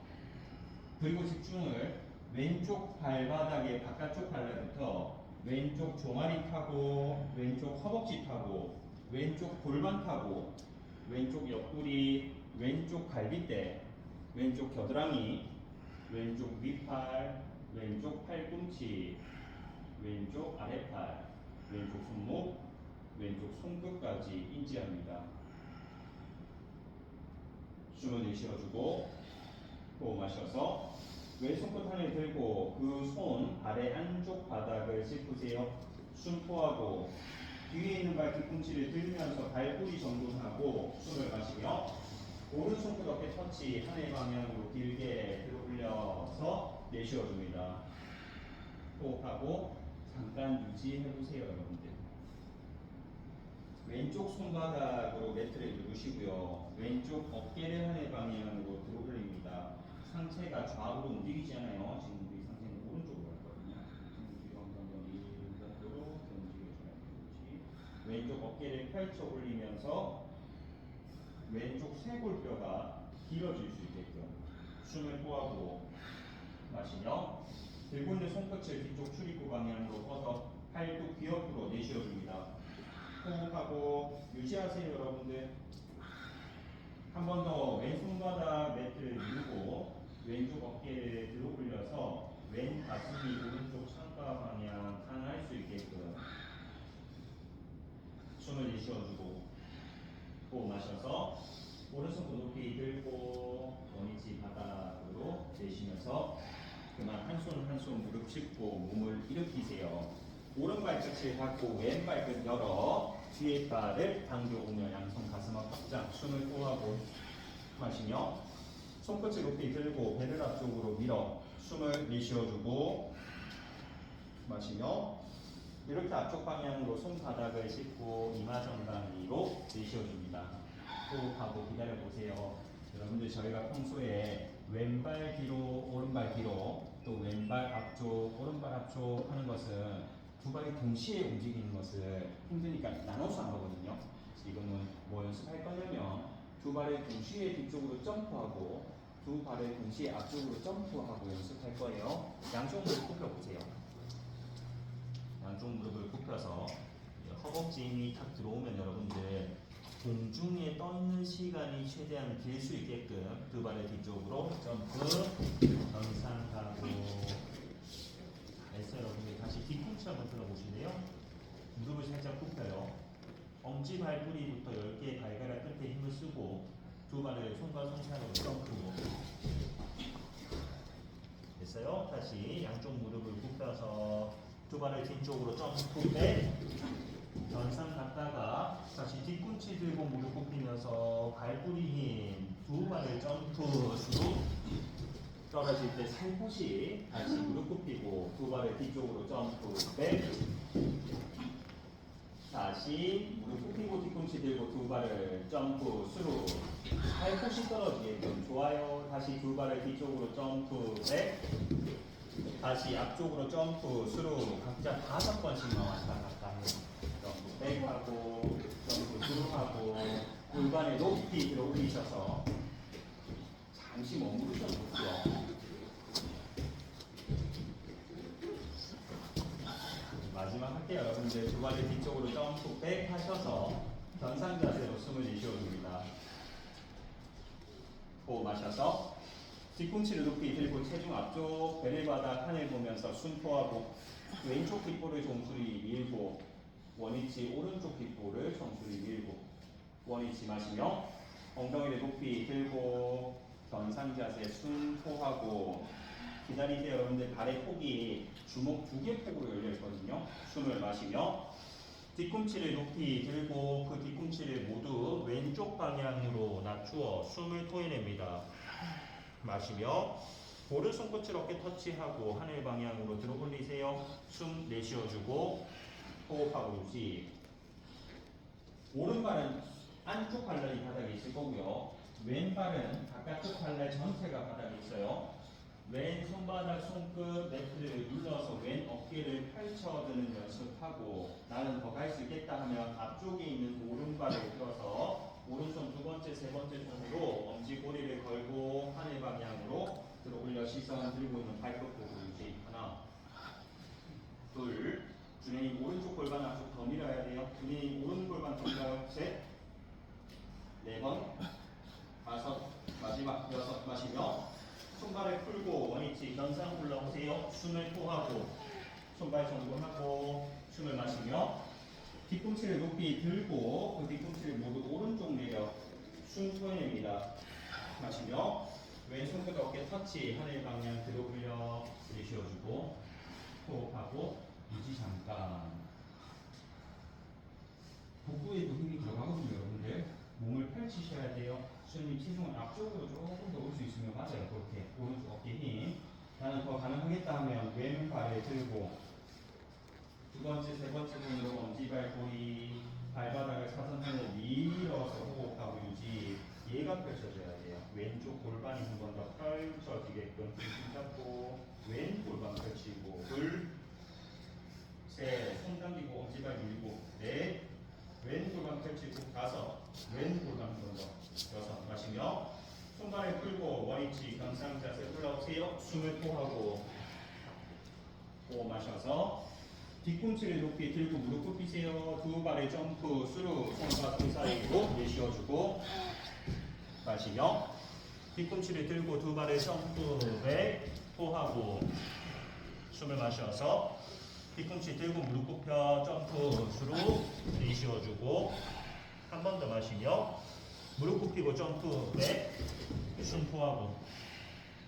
그리고 집중을 왼쪽 발바닥의 바깥쪽 발라부터 왼쪽 종아리 타고 왼쪽 허벅지 타고 왼쪽 골반 타고 왼쪽 옆구리 왼쪽 갈비대 왼쪽 겨드랑이 왼쪽 윗팔 왼쪽 팔꿈치 왼쪽 아랫팔 왼쪽 손목 왼쪽 손끝까지 인지합니다. 숨을 내쉬어주고 호흡 마셔서 왼손끝 하늘 들고 그 손 아래 안쪽 바닥을 짚으세요. 숨포하고 뒤에 있는 발 뒤꿈치를 들면서 발뿌리 정돈하고 숨을 마시며 오른손끝 어깨 터치 하늘 방향으로 길게 들어 올려서 내쉬어줍니다. 호흡하고 잠깐 유지해보세요 여러분들. 왼쪽 손바닥으로 매트를 누르시고요. 왼쪽 어깨를 하늘 방향으로 들어 올립니다. 상체가 좌우로 움직이지 않아요. 지금 우리 상체는 오른쪽으로 갔거든요. 뒤로 한번 일각으로 움직여줘야 되지. 왼쪽 어깨를 펼쳐 올리면서 왼쪽 쇄골뼈가 길어질 수 있게끔 숨을 호하고 마시며 들고 있는 손끝을 뒤쪽 출입구 방향으로 뻗어 팔뚝 귀 옆으로 내쉬어줍니다. 호흡하고 유지하세요 여러분들. 한 번 더 왼손바닥 매트를 밀고 왼쪽 어깨를 들어 올려서 왼 가슴이 오른쪽 창가 방향 향할 수 있게끔 숨을 내쉬어주고 호흡 마셔서 오른손 높이 들고 원위치 바닥으로 내쉬면서 그만 한 손 한 손 무릎 짚고 몸을 일으키세요. 오른발 끝을 닫고 왼발끝 열어 뒤에 발을 당겨오며 양손 가슴 앞 확장 숨을 호흡하고 마시며 손끝을 높이 들고 배를 앞쪽으로 밀어 숨을 내쉬어주고 마시며 이렇게 앞쪽 방향으로 손바닥을 짚고 이마정강이로 내쉬어줍니다. 호흡하고 기다려보세요. 여러분들 저희가 평소에 왼발 뒤로 오른발 뒤로 또 왼발 앞쪽 오른발 앞쪽 하는 것은 두 발이 동시에 움직이는 것을 힘드니까 나눠서 안 하거든요. 지금은 뭐 연습할 거냐면 두 발을 동시에 뒤쪽으로 점프하고 두 발을 동시에 앞쪽으로 점프하고 연습할 거예요. 양쪽 무릎 굽혀보세요. 양쪽 무릎을 굽혀서 허벅지 힘이 탁 들어오면 여러분들 공중에 떠 있는 시간이 최대한 길 수 있게끔 두 발을 뒤쪽으로 점프 정상하고 됐어요. 여러분들 다시 뒤꿈치 한번 들어보실래요? 무릎을 살짝 굽혀요. 엄지 발뿌리부터 10개의 발가락 끝에 힘을 쓰고 두 발을 손과 손 사이로 점프. 됐어요? 다시 양쪽 무릎을 굽혀서 두 발을 뒤쪽으로 점프 백. 전상 갔다가 다시 뒤꿈치 들고 무릎 굽히면서 발뿌리 힘 두 발을 점프 수로 떨어질 때 살포시 다시 무릎 굽히고 두 발을 뒤쪽으로 점프 백. 다시 무릎 굽히고 뒤꿈치 들고 두 발을 점프 수로 살포시 떨어지게끔 좋아요. 다시 두 발을 뒤쪽으로 점프 백. 다시 앞쪽으로 점프 수로 각자 5번씩만 왔다 갔다 해요. 점프 백하고 점프 수로하고 골반에 높이 들어 올리셔서 잠시 머무르셔도 좋고요. 마지막 할게요. 여러분들 두 발을 뒤쪽으로 점프 백 하셔서 견상 자세로 숨을 내쉬어줍니다. 호흡 마셔서 뒤꿈치를 높이 들고 체중 앞쪽 배를 바닥 하늘 보면서 숨 토하고 왼쪽 귓볼을 정수리 밀고 원위치 오른쪽 귓볼을 정수리 밀고 원위치 마시며 엉덩이를 높이 들고 견상 자세 숨 토하고 기다리세요. 여러분들 발의 폭이 주먹 2개 폭으로 열려 있거든요. 숨을 마시며 뒤꿈치를 높이 들고 그 뒤꿈치를 모두 왼쪽 방향으로 낮추어 숨을 토해냅니다. 마시며 오른 손끝을 어깨 터치하고 하늘 방향으로 들어 올리세요. 숨 내쉬어주고 호흡하고 유지. 오른발은 안쪽 발날이 바닥에 있을 거고요. 왼발은 바깥쪽 발날 전체가 바닥에 있어요. 왼 손바닥 손끝 매트를 눌러서 왼 어깨를 펼쳐드는 연습하고 나는 더 갈 수 있겠다 하면 앞쪽에 있는 오른발을 들어서 오른손 두 번째, 세 번째 손으로 엄지꼬리를 걸고 하늘 방향으로 들어 올려 시선 들고 있는 발끝 보고 유지. 하나, 둘, 준현이 오른쪽 골반 앞쪽 더 밀어야 돼요. 준현이 오른 골반 더 밀어요. 셋, 네 번, 다섯, 마지막 여섯 마시며 손발을 풀고 원위치 견상 올라오세요. 숨을 토하고 손발 정돈하고 숨을 마시며 뒤꿈치를 높이 들고 그 뒤꿈치를 모두 오른쪽 내려 숨 토해냅니다. 마시며 왼손끝 어깨 터치 하늘 방향 들어 올려 내쉬어주고 호흡하고 유지 잠깐. 복부에도 힘이 들어가거든요. 여러분들 몸을 펼치셔야 돼요. 수님 체중을 앞쪽으로 조금 더 올 수 있으면 맞아요. 그렇게 오른쪽 어깨 힘. 나는 더 가능하겠다 하면 왼발을 들고 두 번째, 세 번째 손으로 엄지발꼬리 발바닥을 사선으로 밀어서 호흡하고 유지. 얘가 펼쳐져야 돼요. 왼쪽 골반이 한 번 더 펼쳐지게끔 중심 잡고 왼 골반 펼치고 둘, 셋, 손 당기고 엄지발 밀고 넷, 왼 골반 펼치고 다섯, 왼 골반 한 번 더 여섯 마시며 손발을 풀고 원위치 견상 자세 올라오세요. 숨을 토하고 호흡 마셔서 뒤꿈치를 높이 들고 무릎 굽히세요. 두 발의 점프 스루 손과 등 사이로 내쉬어주고 마시며 뒤꿈치를 들고 두 발의 점프 백 토하고 숨을 마셔서 뒤꿈치 들고 무릎 굽혀 점프 스루 내쉬어주고 한 번 더 마시며 무릎 굽히고 점프 백숨 토하고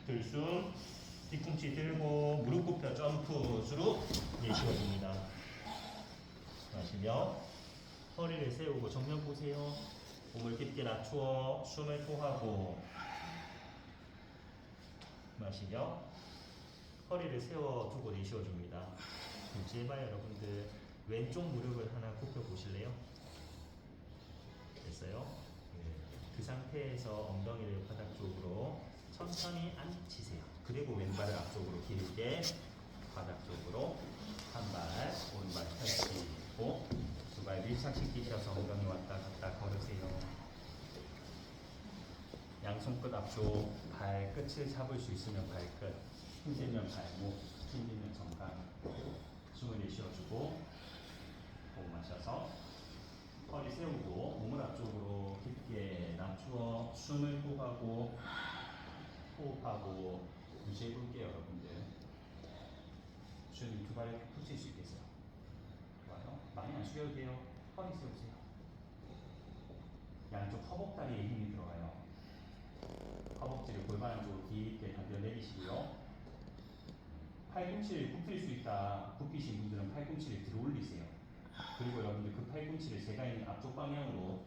들숨 뒤꿈치 들고 무릎 굽혀 점프 스루 내쉬어줍니다. 마시며 허리를 세우고 정면 보세요. 몸을 깊게 낮추어 숨을 토하고 마시며 허리를 세워두고 내쉬어줍니다. 제발 여러분들 왼쪽 무릎을 하나 굽혀 보실래요? 됐어요? 그 상태에서 엉덩이를 바닥 쪽으로 천천히 앉히세요. 그리고 왼발을 앞쪽으로 길게 바닥 쪽으로 한 발, 오른발 펼치고 두 발 밀착시키셔서 엉덩이 왔다 갔다 걸으세요. 양손끝 앞쪽 발끝을 잡을 수 있으면 발끝, 힘들면 발목, 힘들면 정강. 숨을 내쉬어주고 호흡 마셔서 허리 세우고 몸을 앞쪽으로 깊게 낮추어 숨을 호흡하고 호흡하고 유지해 볼게요. 여러분들 주님 두 발에 붙일 수 있겠어요? 좋아요. 많이 안 숙여도 돼요. 허리 세우세요. 양쪽 허벅다리에 힘이 들어가요. 허벅지를 골반 안쪽으로 깊게 당겨 내리시고요. 팔꿈치를 굽힐 수 있다 굽히신 분들은 팔꿈치를 들어 올리세요. 그리고 여러분들 그 팔꿈치를 제가 있는 앞쪽 방향으로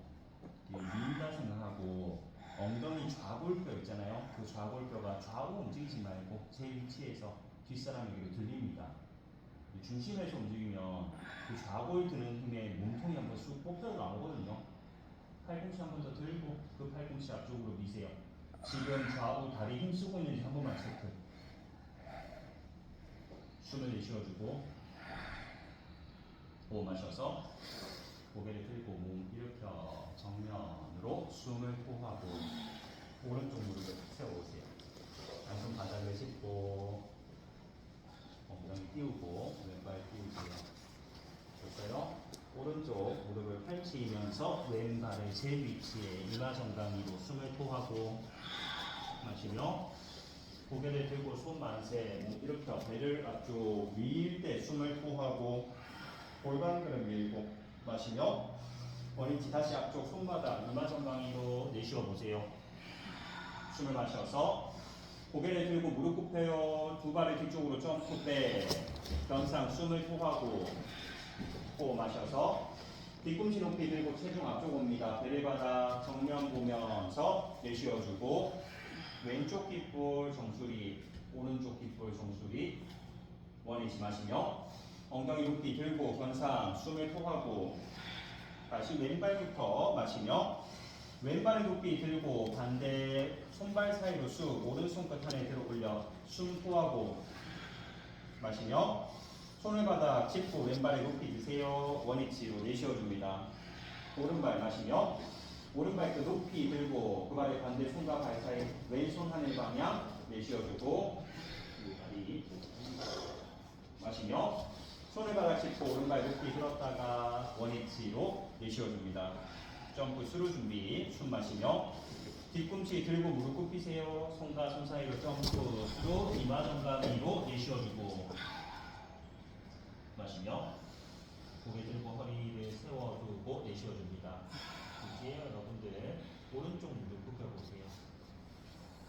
밀다 생각하고 엉덩이 좌골뼈 있잖아요. 그 좌골뼈가 좌우 움직이지 말고 제 위치에서 뒷사람에게로 들립니다. 중심에서 움직이면 그 좌골 드는 힘에 몸통이 한번 쑥 뽑혀 나오거든요. 팔꿈치 한 번 더 들고 그 팔꿈치 앞쪽으로 미세요. 지금 좌우 다리 힘 쓰고 있는지 한 번만 체크. 숨을 내쉬어주고 호흡 마셔서 고개를 들고 몸 일으켜 정면으로 숨을 토하고 오른쪽 무릎을 세워보세요. 양손 바닥을 짚고 엉덩이 띄우고 왼발 띄우세요. 됐어요? 오른쪽 무릎을 펼치면서 왼발을 제 위치에 이마 정강이로 숨을 토하고 마시며 고개를 들고 손 만세 목 일으켜 배를 앞쪽 밀 때 숨을 토하고 골반근을 밀고 마시며 원위치 다시 앞쪽 손바닥 이마 정강이로 내쉬어 보세요. 숨을 마셔서 고개를 들고 무릎 굽혀요. 두 발을 뒤쪽으로 점프 백 변상 숨을 토하고 호흡 마셔서 뒤꿈치 높이 들고 체중 앞쪽 옵니다. 배를 바닥 정면 보면서 내쉬어주고 왼쪽 귓볼 정수리 오른쪽 귓볼 정수리 원위치 마시며 엉덩이 높이 들고 변상 숨을 토하고 다시 왼발부터 마시며 왼발을 높이 들고 반대 손발 사이로 쑥 오른손끝 안에 들어 올려 숨 토하고 마시며 손을 바닥 짚고 왼발을 높이 드세요. 원위치로 내쉬어줍니다. 오른발 마시며 오른발 끝 높이 들고 그 발의 반대 손과 발 사이 왼손 하늘 방향 내쉬어주고 다리 마시며 손을 바닥 짚고 오른발 높이 들었다가 원위치로 내쉬어줍니다. 점프 스루 준비. 숨 마시며 뒤꿈치 들고 무릎 굽히세요. 손과 손 사이로 점프 스루 이마 정강이로 내쉬어주고 마시며 고개 들고 허리를 세워두고 내쉬어줍니다. 이제 여러분들 오른쪽 무릎 굽혀보세요.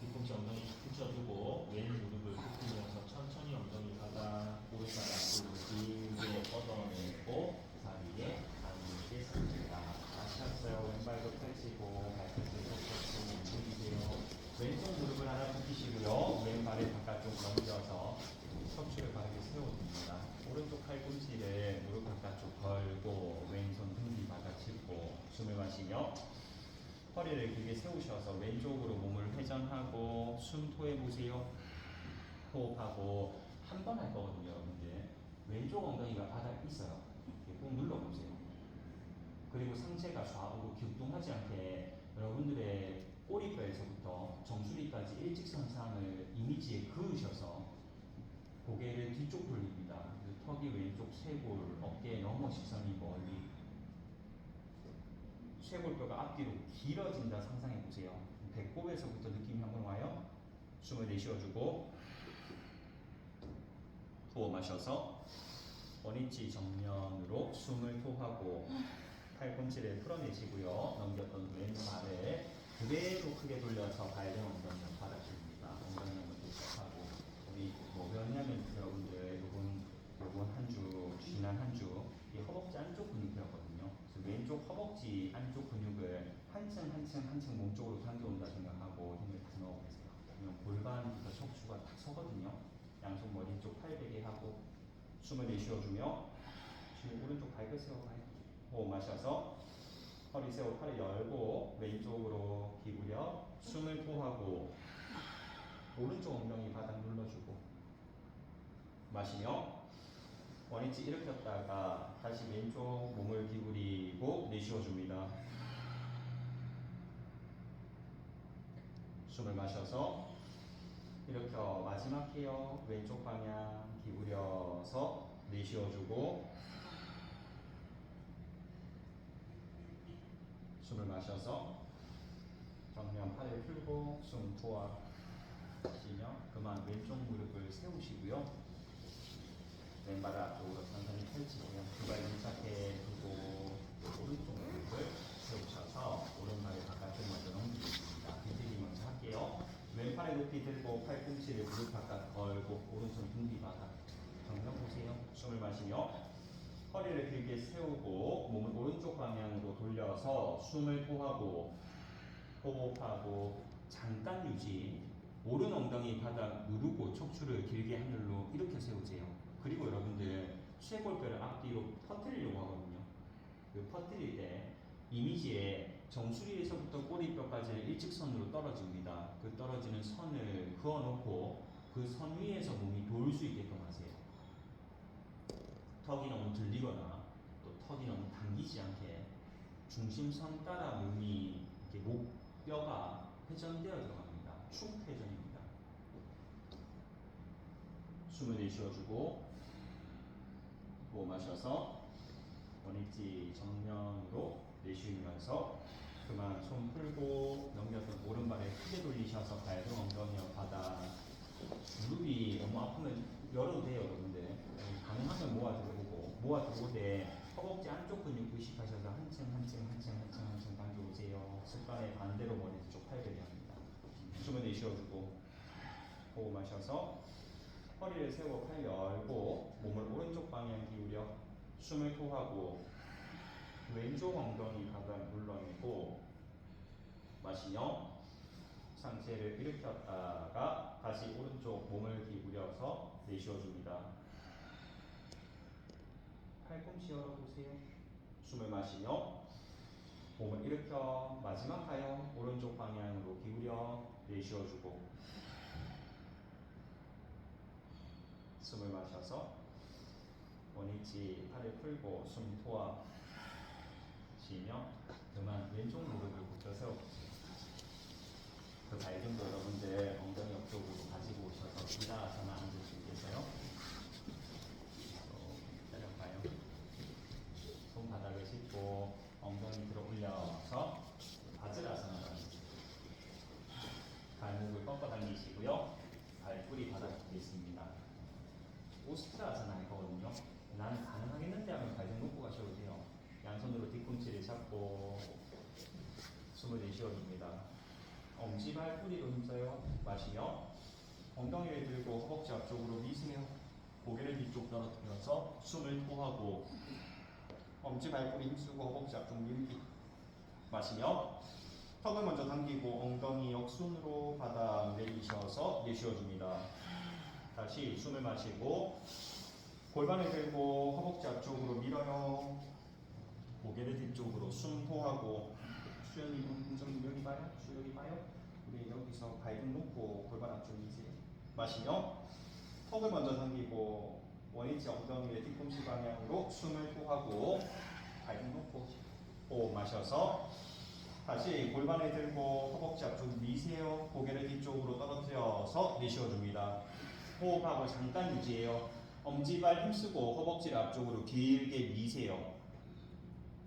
뒤꿈치 엉덩이 붙여두고 왼 무릎을 굽히면서 천천히 엉덩이 바닥 오른발 앞으로 길게 뻗어내고 자리에 앉게 섭니다. 다시 하세요. 왼발도 펼치고 발끝을 펼치고 움직이세요. 왼쪽 무릎을 하나 굽히시고요. 왼발을 바깥쪽 넘겨서 척추를 바르게 세워줍니다. 오른쪽 팔꿈치를 무릎 바깥쪽 걸고 왼손 등 뒤 바닥 짚고 숨을 마시며 허리를 길게 세우셔서 왼쪽으로 몸을 회전하고 숨 토해보세요. 호흡하고 한 번 할 거거든요, 여러분들. 왼쪽 엉덩이가 바닥에 있어요. 꾹 눌러보세요. 그리고 상체가 좌우로 격동하지 않게 여러분들의 꼬리뼈에서부터 정수리까지 일직선상을 이미지에 그으셔서 고개를 뒤쪽 돌립니다. 턱이 왼쪽 쇄골, 어깨 너머 시선이 멀리 쇄골뼈가 앞뒤로 길어진다 상상해 보세요. 배꼽에서부터 느낌이 한번 와요. 숨을 내쉬어주고 호흡 마셔서 원위치 정면으로 숨을 토하고 팔꿈치를 풀어내시고요. 넘겼던 왼발을 그대로 크게 돌려서 발등 엉덩이 바닥 줍니다. 엉덩이 한번 도착하고 우리 뭐 배웠냐면 여러분들 요번 한 주, 지난 한 주 이 허벅지 안쪽 근육 배웠거든요. 그래서 왼쪽 허벅지 안쪽 근육을 한층 몸쪽으로 당겨온다 생각하고 힘을 다 넣어보세요. 그러면 골반부터 척추가 딱 서거든요. 양손 머리 쪽 팔베개 하고 숨을 내쉬어주며 지금 오른쪽 발끝 세워봐요. 호흡 마셔서 허리 세워 팔을 열고 왼쪽으로 기울여 숨을 토하고 오른쪽 엉덩이 바닥 눌러주고 마시며 원위치 일으켰다가 다시 왼쪽 몸을 기울이고 내쉬어줍니다. 숨을 마셔서 일으켜 마지막 해요. 왼쪽 방향 기울여서 내쉬어주고 숨을 마셔서 정면 팔을 풀고 숨 토하시며 그만 왼쪽 무릎을 세우시고요. 왼발을 앞쪽으로 천천히 펼치고요. 두 발 밀착해 두고 오른쪽 무릎을 세우셔서 오른발을 바깥쪽 먼저 넘기겠습니다. 비틀기 먼저 할게요. 왼팔을 높이 들고 팔꿈치를 무릎 바깥 걸고 오른손 등 뒤 바닥 정면 보세요. 숨을 마시며 허리를 길게 세우고 몸을 오른쪽 방향으로 돌려서 숨을 토하고 호흡하고 잠깐 유지. 오른 엉덩이 바닥 누르고 척추를 길게 하늘로 이렇게 세우세요. 그리고 여러분들 쇄골뼈를 앞뒤로 퍼뜨리려고 하거든요. 그 퍼뜨릴 때 이미지에 정수리에서부터 꼬리뼈까지는 일직선으로 떨어집니다. 그 떨어지는 선을 그어놓고 그 선 위에서 몸이 돌 수 있게끔 하세요. 턱이 너무 들리거나 또 턱이 너무 당기지 않게 중심선 따라 몸이 이렇게 목뼈가 회전되어 들어갑니다. 축 회전입니다. 숨을 내쉬어주고 호흡 마셔서 원위치 정면으로 내쉬면서 그만 손 풀고 넘겨서 오른발에 크게 돌리셔서 발등 엉덩이와 바닥. 무릎이 너무 아프면 열어도 돼요, 여러분들. 가능하면 모아 들고대 허벅지 안쪽 근육 의식하셔서 한층 당겨오세요. 습관에 반대로 머리 쪽 팔베리 합니다. 숨을 내쉬어주고 호흡 마셔서 허리를 세우고 팔 열고 몸을 오른쪽 방향 기울여 숨을 토하고 왼쪽 엉덩이 바닥 눌러내고 마시며 상체를 일으켰다가 다시 오른쪽 몸을 기울여서 내쉬어줍니다. 팔꿈치 열어보세요. 숨을 마시며 몸을 일으켜 마지막 하여 오른쪽 방향으로 기울여 내쉬어주고 숨을 마셔서 원위치 팔을 풀고 숨 토하 쉬며 그만 왼쪽 무릎을 굽혀 세워보세요. 그 발등도 여러분들 엉덩이 옆쪽으로 가지고 오셔서 일어나서나 앉을 수 있겠어요? 때려봐요. 손바닥을 짚고 엉덩이 들어 올려서 바지라서나 앉으세요. 발목을 꺾어 당기시고요. 발뿌리 바닥 붙겠습니다. 오스트라사나 이거거든요. 나는 가능하겠는데 하면 발등 놓고 가셔도 돼요. 양손으로 뒤꿈치를 잡고 숨을 내쉬어줍니다. 엄지발 뿌리로 힘써요. 마시며 엉덩이를 들고 허벅지 앞쪽으로 미세요. 고개를 뒤쪽 떨어뜨려서 숨을 토하고 엄지발 뿌리 힘쓰고 허벅지 앞쪽 밀기. 마시며 턱을 먼저 당기고 엉덩이 역순으로 바닥 내리셔서 내쉬어줍니다. 다시 숨을 마시고 골반을 들고 허벅지 앞쪽으로 밀어요. 고개를 뒤쪽으로 숨 토하고 수영이 좀 여기 봐요. 여기 봐요. 우리 여기서 발등 놓고 골반 앞쪽 미세요. 마시며 턱을 먼저 당기고 원위치 엉덩이의 뒤꿈치 방향으로 숨을 토하고 발등 놓고 호흡 마셔서 다시 골반을 들고 허벅지 앞쪽 미세요. 고개를 뒤쪽으로 떨어뜨려서 내쉬어줍니다. 호흡하고 잠깐 유지해요. 엄지발 힘쓰고 허벅지를 앞쪽으로 길게 미세요.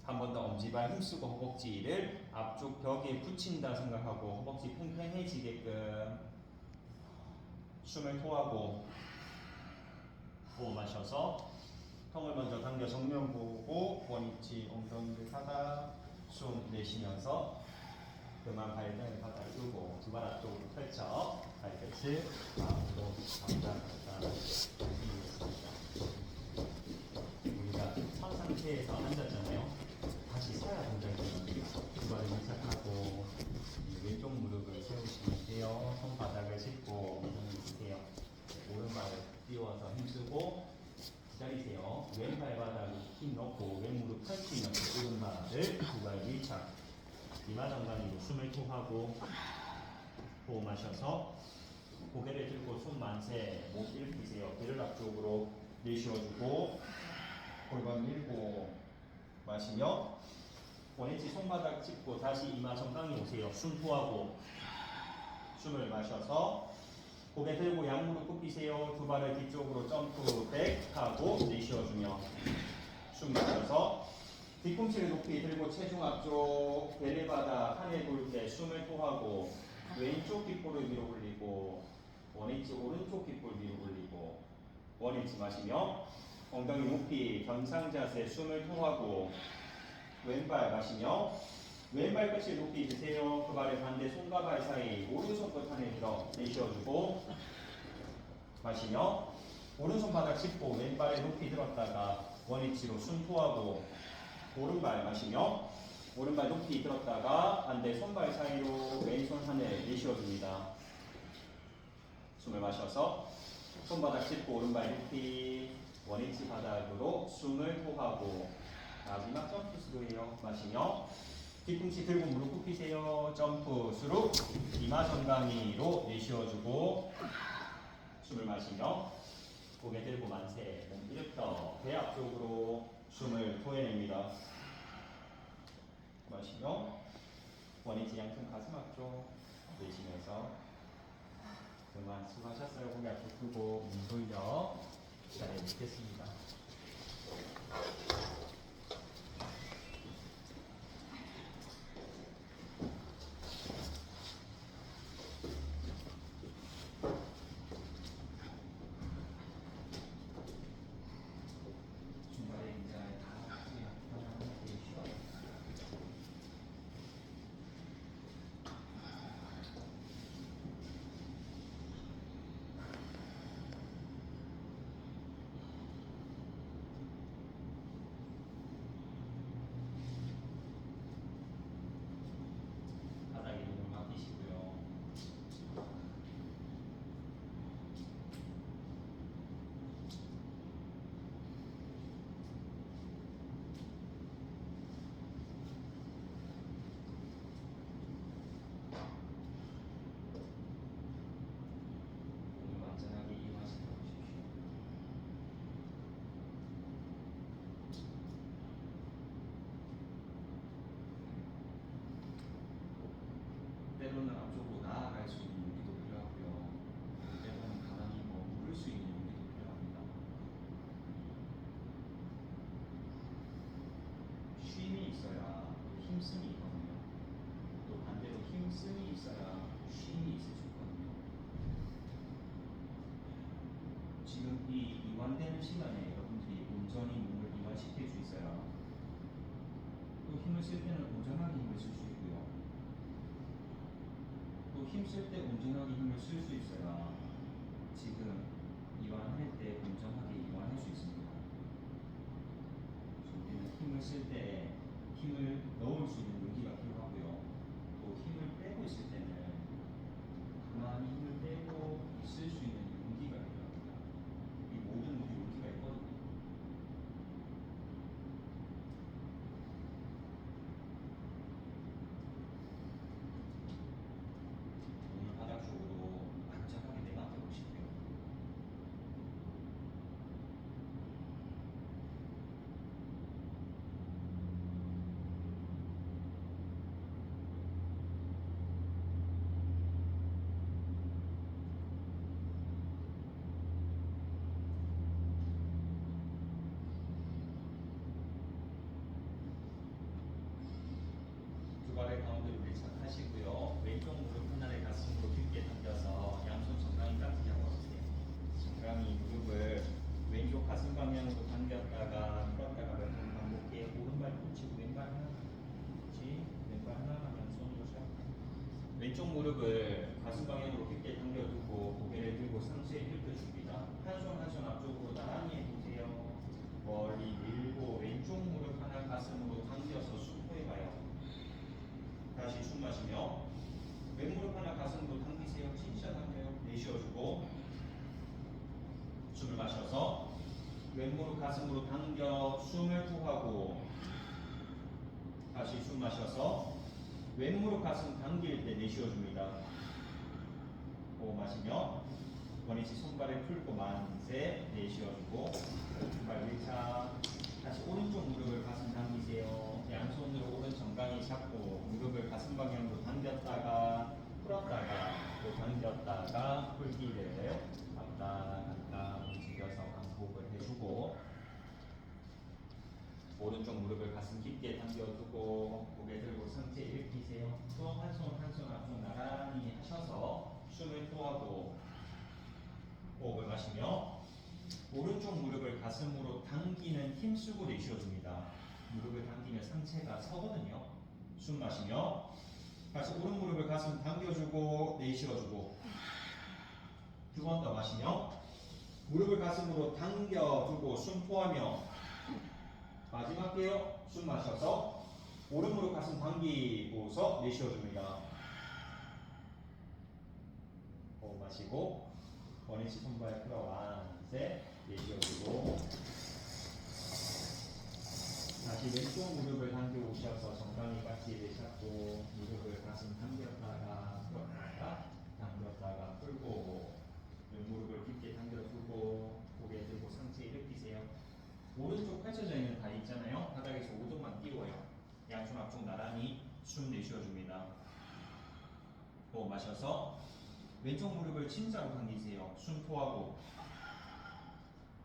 한 번 더 엄지발 힘쓰고 허벅지를 앞쪽 벽에 붙인다 생각하고 허벅지 팽팽해지게끔 숨을 토하고 호흡 마셔서 턱을 먼저 당겨 정면 보고 원위치 엉덩이를 하다 숨 내쉬면서 그만 발등을 바닥 뚫고 두 발 앞쪽으로 펼쳐 발끝을 마음으로 감당하다 우리가 선 상태에서 앉았잖아요. 다시 서야 동작입니다. 두 발을 밀착하고 왼쪽 무릎을 세우시면 돼요. 손바닥을 짚고 엉덩이 드세요. 오른발을 띄워서 힘쓰고 기다리세요. 왼발 바닥에 힘 넣고 왼무릎 펼치면서 오른발을 두 발 밀착. 이마정강이로 숨을 토하고 호흡 마셔서 고개를 들고 손 만세 목 일으키세요. 배를 앞쪽으로 내쉬어주고 골반 밀고 마시며 원위치 손바닥 짚고 다시 이마정강이 오세요. 숨 토하고 숨을 마셔서 고개 들고 양무릎 굽히세요. 두 발을 뒤쪽으로 점프 백 하고 내쉬어주며 숨 마셔서 뒤꿈치를 높이 들고 체중 앞쪽 배를 받아 하늘 볼 때 숨을 토하고 왼쪽 귓볼을 위로 올리고 원위치 오른쪽 귓볼 위로 올리고 원위치 마시며 엉덩이 높이 경상 자세 숨을 토하고 왼발 마시며 왼발 끝을 높이 드세요. 그 발의 반대 손과 발 사이 오른손 끝 하늘 밀어 내쉬어주고 마시며 오른손 바닥 짚고 왼발을 높이 들었다가 원위치로 숨 토하고 오른발 마시며 오른발 높이 들었다가 반대 손발 사이로 왼손 하늘 내쉬어줍니다. 숨을 마셔서 손바닥 짚고 오른발 높이 원위치 바닥으로 숨을 토하고 마지막 점프 스루예요. 마시며 뒤꿈치 들고 무릎 굽히세요. 점프 스루 이마 정강이로 내쉬어주고 숨을 마시며 고개 들고 만세 몸 일으켜 배 앞쪽으로 숨을 토해냅니다. 마시며 원위치 양손 가슴 앞쪽 내쉬면서 그만 수고하셨어요. 고개 앞쪽 펴고 몸 돌려 자리에 눕겠습니다. 때로는 앞쪽으로 나아갈 수 있는 용기도 필요하고요. 때로는 가만히 머무를 수 있는 용기도 필요합니다. 쉼이 있어야 또 힘씀이 있거든요. 또 반대로 힘씀이 있어야 쉼이 있을 수 있거든요. 지금 이 이완되는 시간에 여러분들이 온전히 몸을 이완시킬 수 있어야 또 힘을 쓸 때는 온전하게 힘을 쓸 수 있고요. 또 힘쓸 때 온전하게 힘을 쓸 수 있어야 지금 이완할 때 온전하게 이완할 수 있습니다. 그래서 우리는 힘을 쓸 때 힘을 넣을 수 있는 용기가 필요하고요. 또 힘을 빼고 있을 때는 가만히 힘을 빼고 있을 수 있는 용기가 필요합니다. 이 모든 우리 용기가 있거든요. 몸을 바닥 쪽으로 안전하게 내맡아 보시고요. 두 발의 가운데로 밀착하시고요. 왼쪽 무릎 하나를 가슴으로 깊게 당겨서 양손 정강이 깍지 잡아주세요. 정강이 무릎을 왼쪽 가슴 방향으로 당겼다가 풀었다가 몇 번 반복해. 오른발 펼치고 왼발 하나 그렇지. 왼발 하나만 양손으로 잡고 왼쪽 무릎을 가슴 방향으로 깊게 당겨두고 고개를 들고 상체에 펼쳐줍니다. 한 손 한 손 앞쪽으로 나란히 해보세요. 멀리 밀고 왼쪽 무릎 하나 가슴으로 당겨서 숨포해봐요. 다시 숨 마시며 왼무릎 하나 가슴으로 당기세요. 진짜 당겨요. 내쉬어주고 숨을 마셔서 왼무릎 가슴으로 당겨 숨을 후하고 다시 숨 마셔서 왼무릎 가슴 당길 때 내쉬어줍니다. 호흡 마시며 원위치 손발을 풀고 만세 내쉬어주고 발 밀착 다시 오른쪽 무릎을 가슴 당기세요. 양손으로 오른 정강이 잡고 무릎을 가슴 방향으로 당겼다가 풀었다가 또 당겼다가 풀기를 왔다 갔다 움직여서 반복을 해주고 오른쪽 무릎을 가슴 깊게 당겨두고 고개 들고 상체 일으키세요. 또 한 손 한 손 앞쪽 나란히 하셔서 숨을 토하고 호흡을 마시며 오른쪽 무릎을 가슴으로 당기는 힘쓰고 내쉬어줍니다. 무릎을 당기면 상체가 서거든요. 숨 마시며 다시 오른 무릎을 가슴 당겨주고 내쉬어주고 두 번 더 마시며 무릎을 가슴으로 당겨주고 숨 토하며 마지막 게요. 숨 마셔서 오른 무릎 가슴 당기고서 내쉬어줍니다. 호흡 마시고 원위치 손발 끌어 완세 내쉬어주고 다시 왼쪽 무릎을 당겨 오셔서 정강이 깍지를 잡고 무릎을 가슴 당겼다가 풀었다가 당겼다가 풀고 왼무릎을 깊게 당겨두고 고개 들고 상체 일으키세요. 오른쪽 펼쳐져 있는 다리 있잖아요. 바닥에서 5도만 띄워요. 양손 앞쪽 나란히 숨 내쉬어줍니다. 호흡 마셔서 왼쪽 무릎을 진짜로 당기세요. 숨 토하고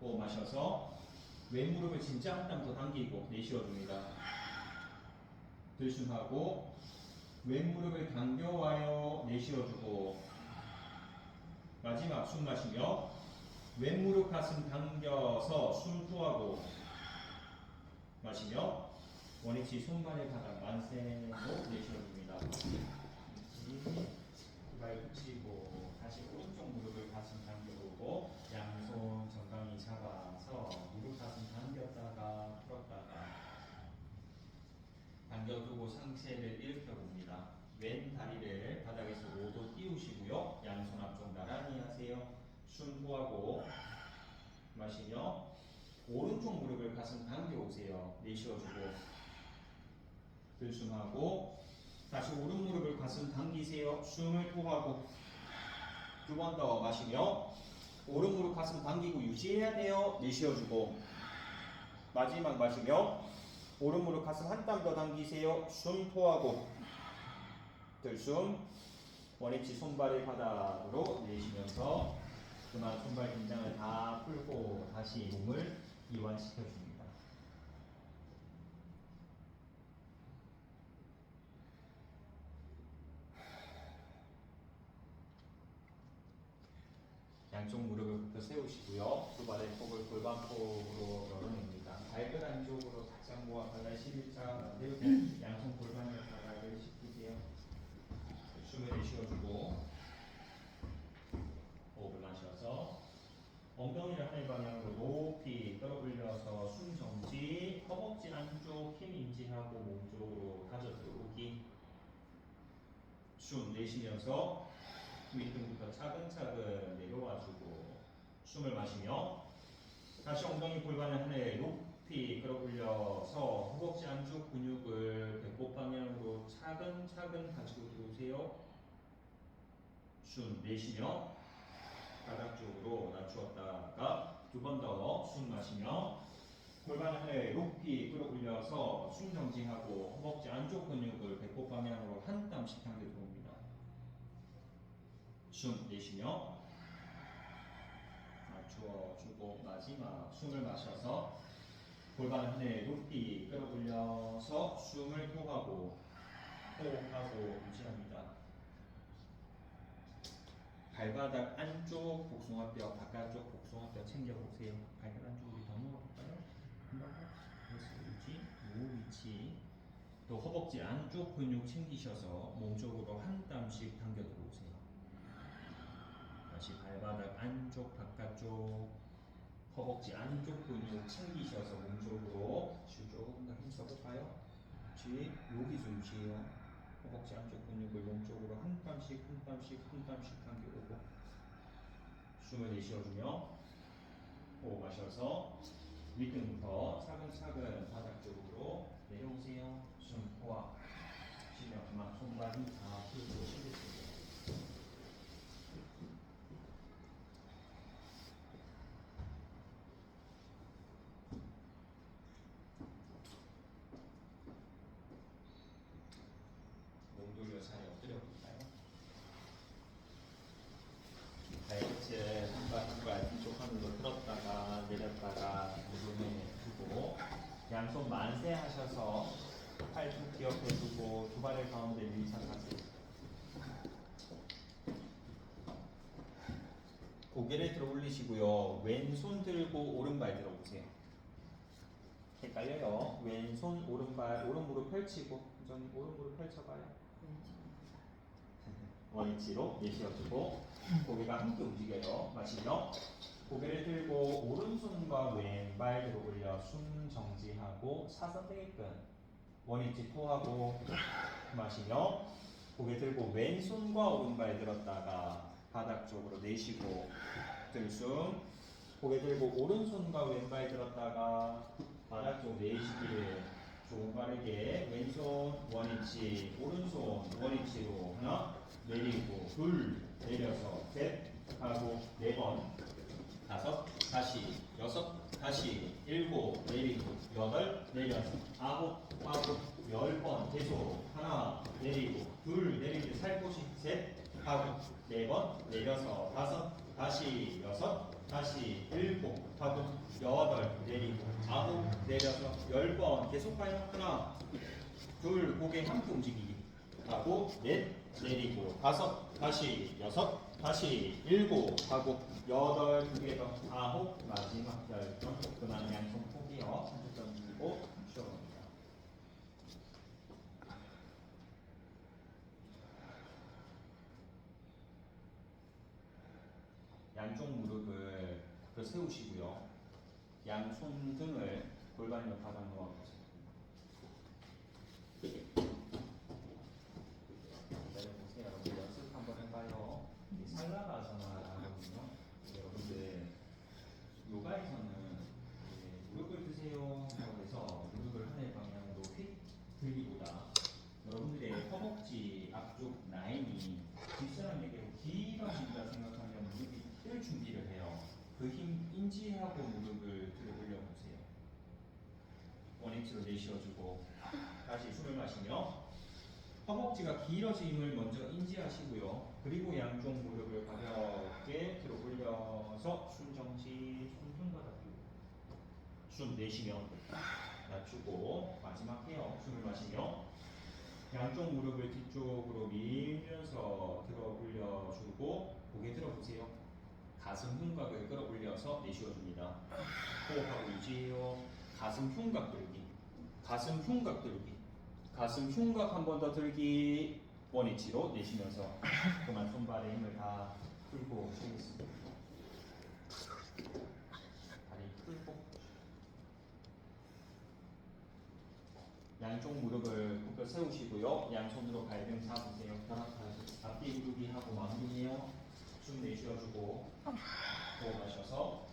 호흡 마셔서 왼 무릎을 진짜 한 땀 더 당기고 내쉬어줍니다. 들숨하고 왼 무릎을 당겨와요. 내쉬어주고 마지막 숨 마시며 왼 무릎 가슴 당겨서 숨 토하고 마시며 원위치 손발의 바닥 만세로 내쉬어줍니다. 발 붙이고 다시 오른쪽 무릎을 가슴 당겨오고 양손 정강이 잡아서 무릎 가슴 당겼다가 풀었다가 당겨두고 상체를 일으켜 봅니다. 왼 다리를 바닥에서 5도 띄우시고요. 양손 앞쪽 나란히 하세요. 숨 호하고 마시며 오른쪽 무릎을 가슴 당겨오세요. 내쉬어주고 들숨하고 다시 오른 무릎을 가슴 당기세요. 숨을 토하고 두 번 더 마시며 오른 무릎 가슴 당기고 유지해야 돼요. 내쉬어주고 마지막 마시며 오른 무릎 가슴 한 땀 더 당기세요. 숨 토하고 들숨 원위치 손발을 바닥으로 내쉬면서 그만 손발 긴장을 다 풀고 다시 몸을 이완시켜 줍니다. 양쪽 무릎을 굽혀 세우시고요. 두 발의 폭을 골반폭으로 열어냅니다. 발끝 안쪽으로 살짝 모아 발날 11자 내리고 양손 골반을 바닥을 씻기세요. 숨을 내쉬어주고 호흡을 마셔서 엉덩이를 하늘 방향으로 높이 끌어올려서 숨 정지, 허벅지 안쪽 힘 인지하고 몸 쪽으로 가져 들어오기. 숨 내쉬면서 윗등부터 차근차근 내려와주고 숨을 마시며 다시 엉덩이 골반을 하늘 높이 끌어올려서 허벅지 안쪽 근육을 배꼽 방향으로 차근차근 가지고 들어오세요. 숨 내쉬며 바닥 쪽으로 낮추었다가 두 번 더 숨 마시며 골반을 하늘 높이 끌어올려서 숨 정지하고 허벅지 안쪽 근육을 배꼽 방향으로 한 땀씩 당겨 들어옵니다. 숨 내쉬며 낮추어주고 마지막 숨을 마셔서 골반을 하늘 높이 끌어올려서 숨을 토하고 호흡하고 유지합니다. 발바닥 안쪽 복숭아뼈, 바깥쪽 복숭아뼈 챙겨보세요. 발바닥 안쪽으로 더 누워볼까요? 한번 더. 유지, 무 위치. 또 허벅지 안쪽 근육 챙기셔서 몸쪽으로 한 땀씩 당겨 들어오세요. 다시 발바닥 안쪽, 바깥쪽, 허벅지 안쪽 근육 챙기셔서 몸쪽으로 조금 더 힘써볼까요? 여기 좀 유지해요. 허벅지 안쪽 근육을 몸쪽으로 한 땀씩 당겨오고 숨을 내쉬어주며 호흡 마셔서 윗등부터 차근차근 바닥 쪽으로 내려오세요. 숨 호흡 쉬며 그만 손발 힘 다 풀고 쉬겠습니다. 몸 돌려 자리 엎드려 볼까요? 발끝을 한발 뒤쪽 하늘로 들었다가 내렸다가 무릎에 두고 양손 만세 하셔서 팔뚝 기억해 두고 두 발을 가운데 밀착하세요. 고개를 들어 올리시고요. 왼손 들고 오른발 들어보세요. 헷갈려요. 왼손 오른발 오른 무릎 펼치고 좀 오른 무릎 펼쳐봐요. 원위치로 내쉬어주고 고개가 함께 움직여요. 마시며 고개를 들고 오른손과 왼발 들어 올려 숨 정지하고 사선되게끔 원위치 토하고 마시며 고개 들고 왼손과 오른발 들었다가 바닥 쪽으로 내쉬고 들숨 고개 들고 오른손과 왼발 들었다가 바닥 쪽 내쉬기를 조금 빠르게 왼손 원위치 오른손 원위치로 하나 내리고 둘 내려서 셋 하고 네 번 다섯 다시 여섯 다시 일곱 내리고 여덟 내려서 아홉 열 번 계속 하나 내리고 둘 내리고 살포시 셋 하고 네 번 내려서 다섯 다시 여섯 다시 일곱 하고 여덟 내리고 아홉 내려서 열 번 계속 가요. 하나 둘 고개 함께 움직이기 하고 넷 내리고 다섯 다시 여섯 다시 일곱 하고 여덟 두 개 더 아홉 마지막 열 번 그만 양손 포기요. 한쪽 던지고 쉬어갑니다. 양쪽 무릎을 굽혀 세우시고요. 양손 등을 골반으로 바닥 놓아보세요. 내려보세요. 여러분 연습 한번 해봐요. 살라바아사나라거든요. 여러분들 요가에서는 무릎을 드세요 라고 해서 무릎을 하늘 방향으로 휙 들기보다 여러분들의 허벅지 앞쪽 라인이 뒷사람에게 길어진다 생각하면 무릎이 뜰 준비를 해요. 그 힘 인지하고 무릎을 들어 올려보세요. 원위치로 내쉬어주고 다시 숨을 마시며 허벅지가 길어짐을 먼저 인지하시고요. 그리고 양쪽 무릎을 가볍게 들어 올려서 숨 정지, 손등 바닥 숨 내쉬며 낮추고 마지막 해요. 숨을 마시며 양쪽 무릎을 뒤쪽으로 밀면서 들어 올려주고 고개 들어보세요. 가슴 흉곽을 끌어올려서 내쉬어줍니다. 호흡하고 유지해요. 가슴 흉곽 들기, 가슴 흉곽 들기, 가슴 흉곽 한 번 더 들기. 원위치로 내쉬면서 그만 손발에 힘을 다 풀고 쉬겠습니다. 다리 풀고 양쪽 무릎을 굽혀 세우시고요. 양손으로 발등 잡으세요. 앞뒤 구르기 하고 마무리해요. 숨 내쉬어주고 호흡하셔서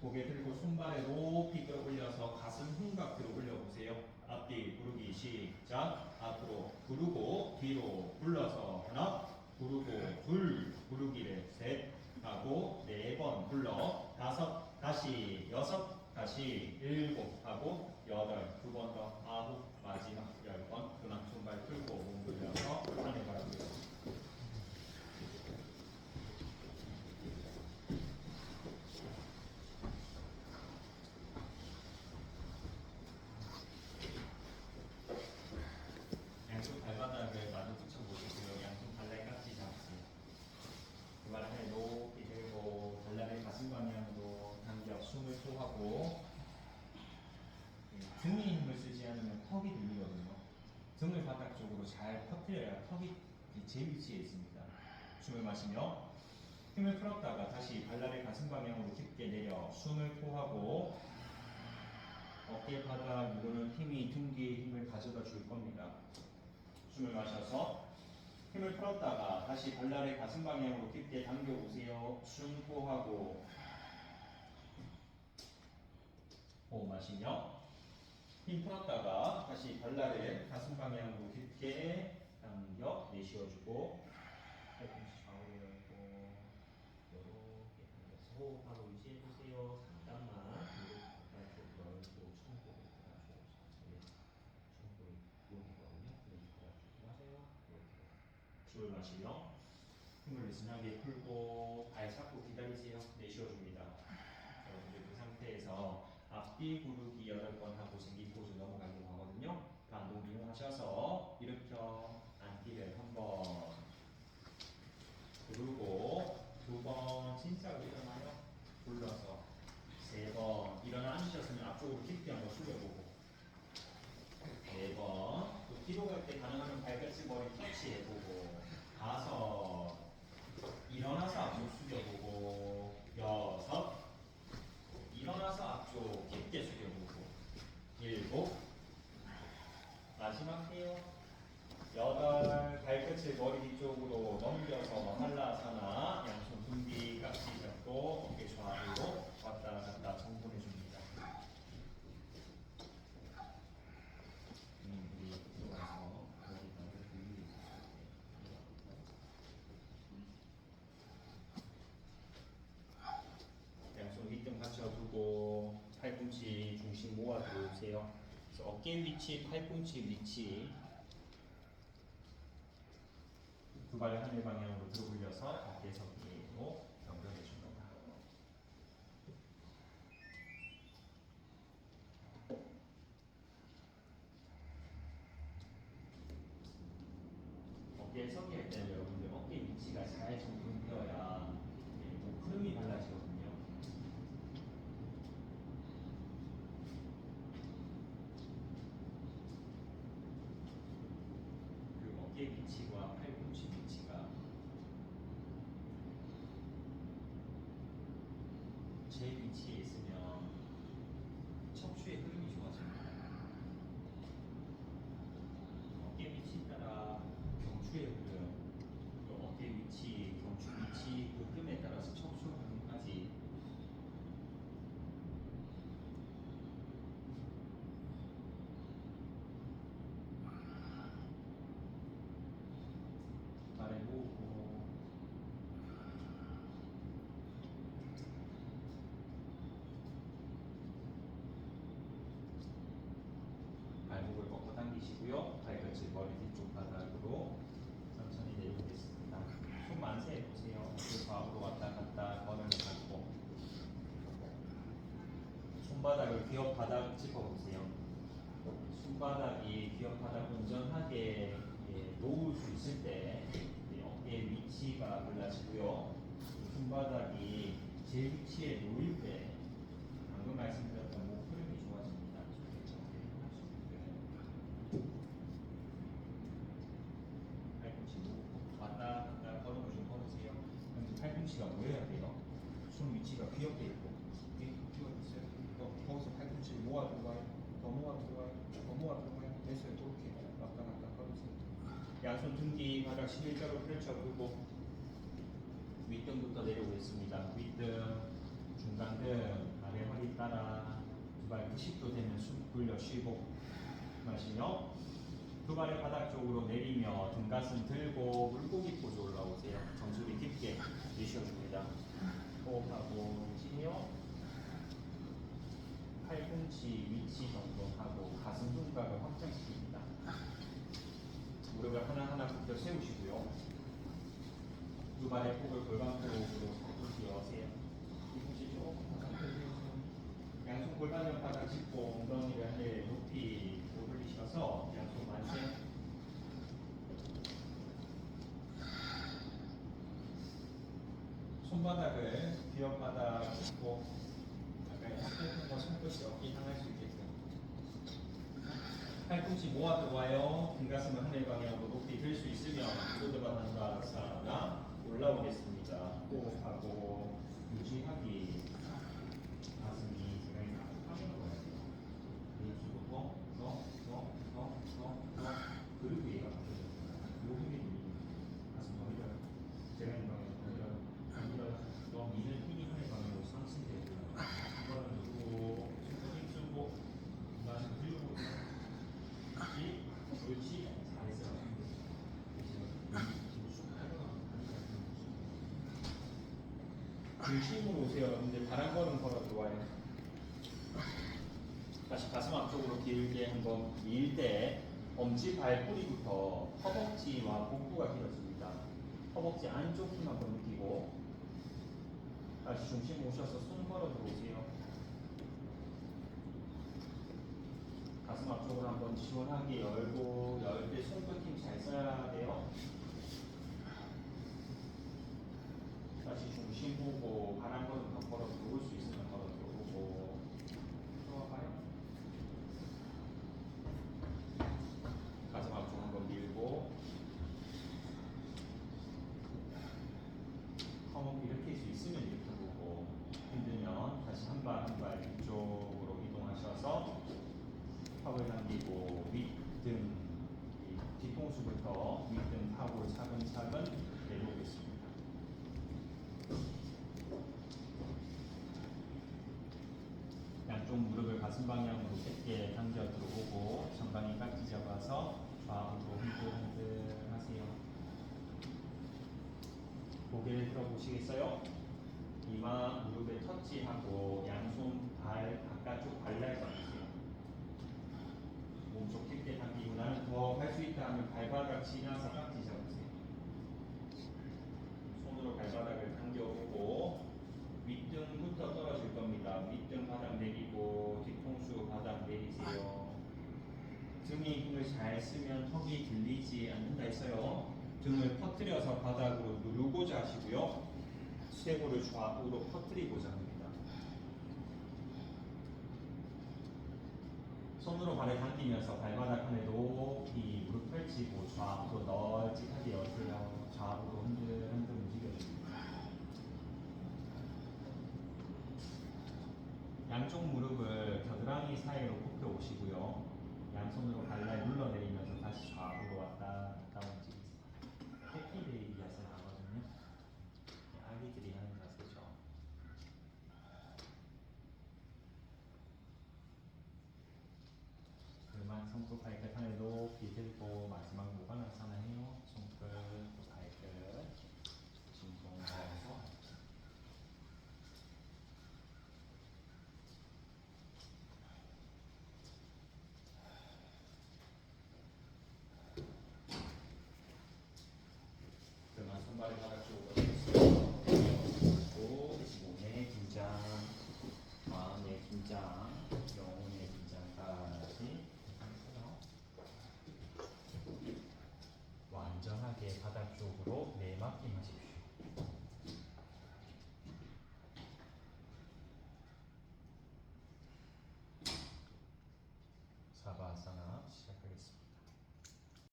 고개 들고 손발에 높이 끌어올려서 가슴 흉곽 들어 올려보세요. 앞뒤 구르기 시작. 앞으로 구르고 뒤로 굴러서 하나, 구르고 둘, 구르기를 셋 하고 4번 굴러 다섯, 다시 여섯, 다시 7 하고 8, 2번 더 9, 마지막 10번. 그만 손발 풀고 몸 돌려서 하늘 바라보겠습니다. 양쪽 발바닥을 마주 붙여보시고요. 양쪽 발날 깍지 잡으세요. 그 발을 높이 들고 발날을 가슴 방향으로 당겨 숨을 소하고 등에 힘을 쓰지 않으면 턱이 들리거든요. 등을 바닥 쪽으로 잘 퍼뜨려야 턱이 제 위치에 있습니다. 숨을 마시며 힘을 풀었다가 다시 발날을 가슴 방향으로 깊게 내려 숨을 토하고 어깨 바닥 누르는 힘이 등 뒤에 힘을 가져다 줄 겁니다. 숨을 마셔서 힘을 풀었다가 다시 발날의 가슴 방향으로 깊게 당겨 오세요. 숨 토하고 호흡 마시며 힘 풀었다가 다시 발날의 가슴 방향으로 깊게 당겨 내쉬어주고 팔꿈치 좌우로 열고 이렇게 당겨서 호흡하고 유지해주세요. 잠깐만 무릎 바깥쪽 열고 천국을 받아주세요. 천국이 여기거든요. 여기 받아주고 하세요. 이렇게 숨을 마시며 힘을 느슨하게 풀고 발 잡고 기다리세요. 내쉬어줍니다. 여러분들 그 상태에서 앞뒤 구르기 8번 하고 생기 포즈 넘어가려고 하거든요. 반동 이용하셔서 일으켜 앉기를 한번 구르고 2번 진짜로 일어나요. 굴러서 3번 일어나 앉으셨으면 앞쪽으로 깊게 한번 숙여보고 4번 또 뒤로 갈 때 가능하면 발끝을 머리 터치해보고 5 일어나서 앞쪽 숙여보고 6 일어나서 앞쪽 깊게 숙여보고 7 마지막 해요. 8 발끝을 머리 뒤쪽으로 넘겨서 한라사나 양손 등 뒤 깍지 잡고 어깨 좌우로 왔다 갔다 정돈해줍니다. 우리 들어가서 머리가 들리게 양손 윗등 받쳐두고 팔꿈치 중심 모아 들어오세요. 그래서 어깨 위치, 팔꿈치 위치 두 발을 하늘 방향으로 들어 올려서 어깨 서기로 연결해 줍니다. 어깨 서기 할 때는 여러분들 어깨 위치가 잘 정돈되어야 목 흐름이 달라지거든요. 그 어깨 위치와 팔꿈치 위치가 제 위치에 있으면 척추의 흐름이 좋아집니다. 어깨 위치 따라 경추의 흐름, 또 어깨 위치, 경추 위치 그 흐름에 따라서 척추 흐름까지 발에 모으고 귀엽 바닥 짚어보세요. 손바닥이 귀엽 바닥 온전하게 놓을 수 있을 때 어깨 위치가 골라지고요. 손바닥이 제 위치에 놓일 때 방금 말씀드렸던 목 흐름이 좋아집니다. 팔꿈치 놓고 왔다 갔다 걸음을 좀 걸으세요. 그럼 팔꿈치가 모여야 돼요. 손 위치가 귀엽게 있고. 있어요. 거기서 팔꿈치 모아 들어가요. 더 모아 들어가요. 더 모아 들어가요. 됐어요. 그렇게 왔다 갔다 걸으세요. 양손 등 뒤 바닥 11자로 펼쳐두고 윗등부터 내려오겠습니다. 윗등, 중간등, 아래 허리 따라 두 발 90도 되면 숨 돌려 쉬고 마시며 두 발의 바닥 쪽으로 내리며 등 가슴 들고 물고기 포즈 올라오세요. 정수리 깊게 내쉬어줍니다. 호흡하고 쉬며 팔꿈치 위치 정돈하고 가슴 둔각을 확장시킵니다. 무릎을 하나하나 굽혀 세우시고요. 두 발의 폭을 골반쪽으로 살짝 기어세요. 뒤꿈치 조금 더 상태해주세요. 양손 골반 옆 바닥 짚고 엉덩이를 하늘 높이 오르리셔서 양손 만세. 손바닥을 귀엽바닥 짚고 약간 스테이크가 손끝이 어깨 향할 수 있게끔. 팔꿈치 모아 들어와요. 등 가슴을 하늘 방향으로 높이 들 수 있으면 소드바단다 사나 올라오겠습니다. 호흡하고 유지하기. 가슴이 제가 이렇게 화면으로 가야 돼요. 이쪽으로 더 그리고 얘가 바뀌어져요. 요 힘이 밀리는 가슴 더 밀어요. 제가 이 방향으로 더 밀어요. 더 미는 힘이 하늘 방향으로 상승되고요. 이거는 누르고 손 힘주고 가슴 들고 그렇지. 잘했어요. 중심으로 오세요. 여러분들 바람 걸음 걸어 들어와요. 다시 가슴 앞쪽으로 길게 한번 밀 때 엄지 발뿌리부터 허벅지와 복부가 길어집니다. 허벅지 안쪽 힘 한번 느끼고 다시 중심 오셔서 손 걸어 들어오세요. 가슴 앞쪽으로 한번 시원하게 열고 열 때 손끝 힘 잘 써야 돼요. 다시 중심 보고 바람 걸음 더 걸어 들어올 수 있으면 걸어 들어오고 들어와봐요. 가슴 앞쪽 한번 밀고 허벅 일으킬 수 있으면 이렇게 보고 힘들면 다시 한 발 한 발 이쪽으로 이동하셔서 턱을 당기고 윗등 뒤통수부터 윗등 탑으로 차근차근 내려오겠습니다. 양쪽 무릎을 가슴 방향으로 깊게 당겨 들어오고 정강이 깍지 잡아서 좌우로 흔들흔들 하세요. 고개를 들어보시겠어요? 이마 무릎에 터치하고 양손 발 바깥쪽 발날 잡으세요. 몸쪽 깊게 당기고 나는 더 갈 수 있다 하면 발바닥 지나서 깍지 잡으세요. 손으로 발바닥을 당겨보고 윗등부터 떨어질 겁니다. 윗등 바닥 내리고 뒤통수 바닥 내리세요. 등에 힘을 잘 쓰면 턱이 들리지 않는다 했어요. 등을 퍼뜨려서 바닥으로 누르고자 하시고요. 쇄골을 좌우로 퍼뜨리고자 합니다. 손으로 발을 당기면서 발바닥 하늘 높이 무릎 펼치고 좌우로 널찍하게 여세요. 좌우로 흔들흔들 움직여줍니다. 양쪽 무릎을 겨드랑이 사이로 굽혀 오시고요. 양손으로 발날 눌러내리면서 다시 좌우로 왔다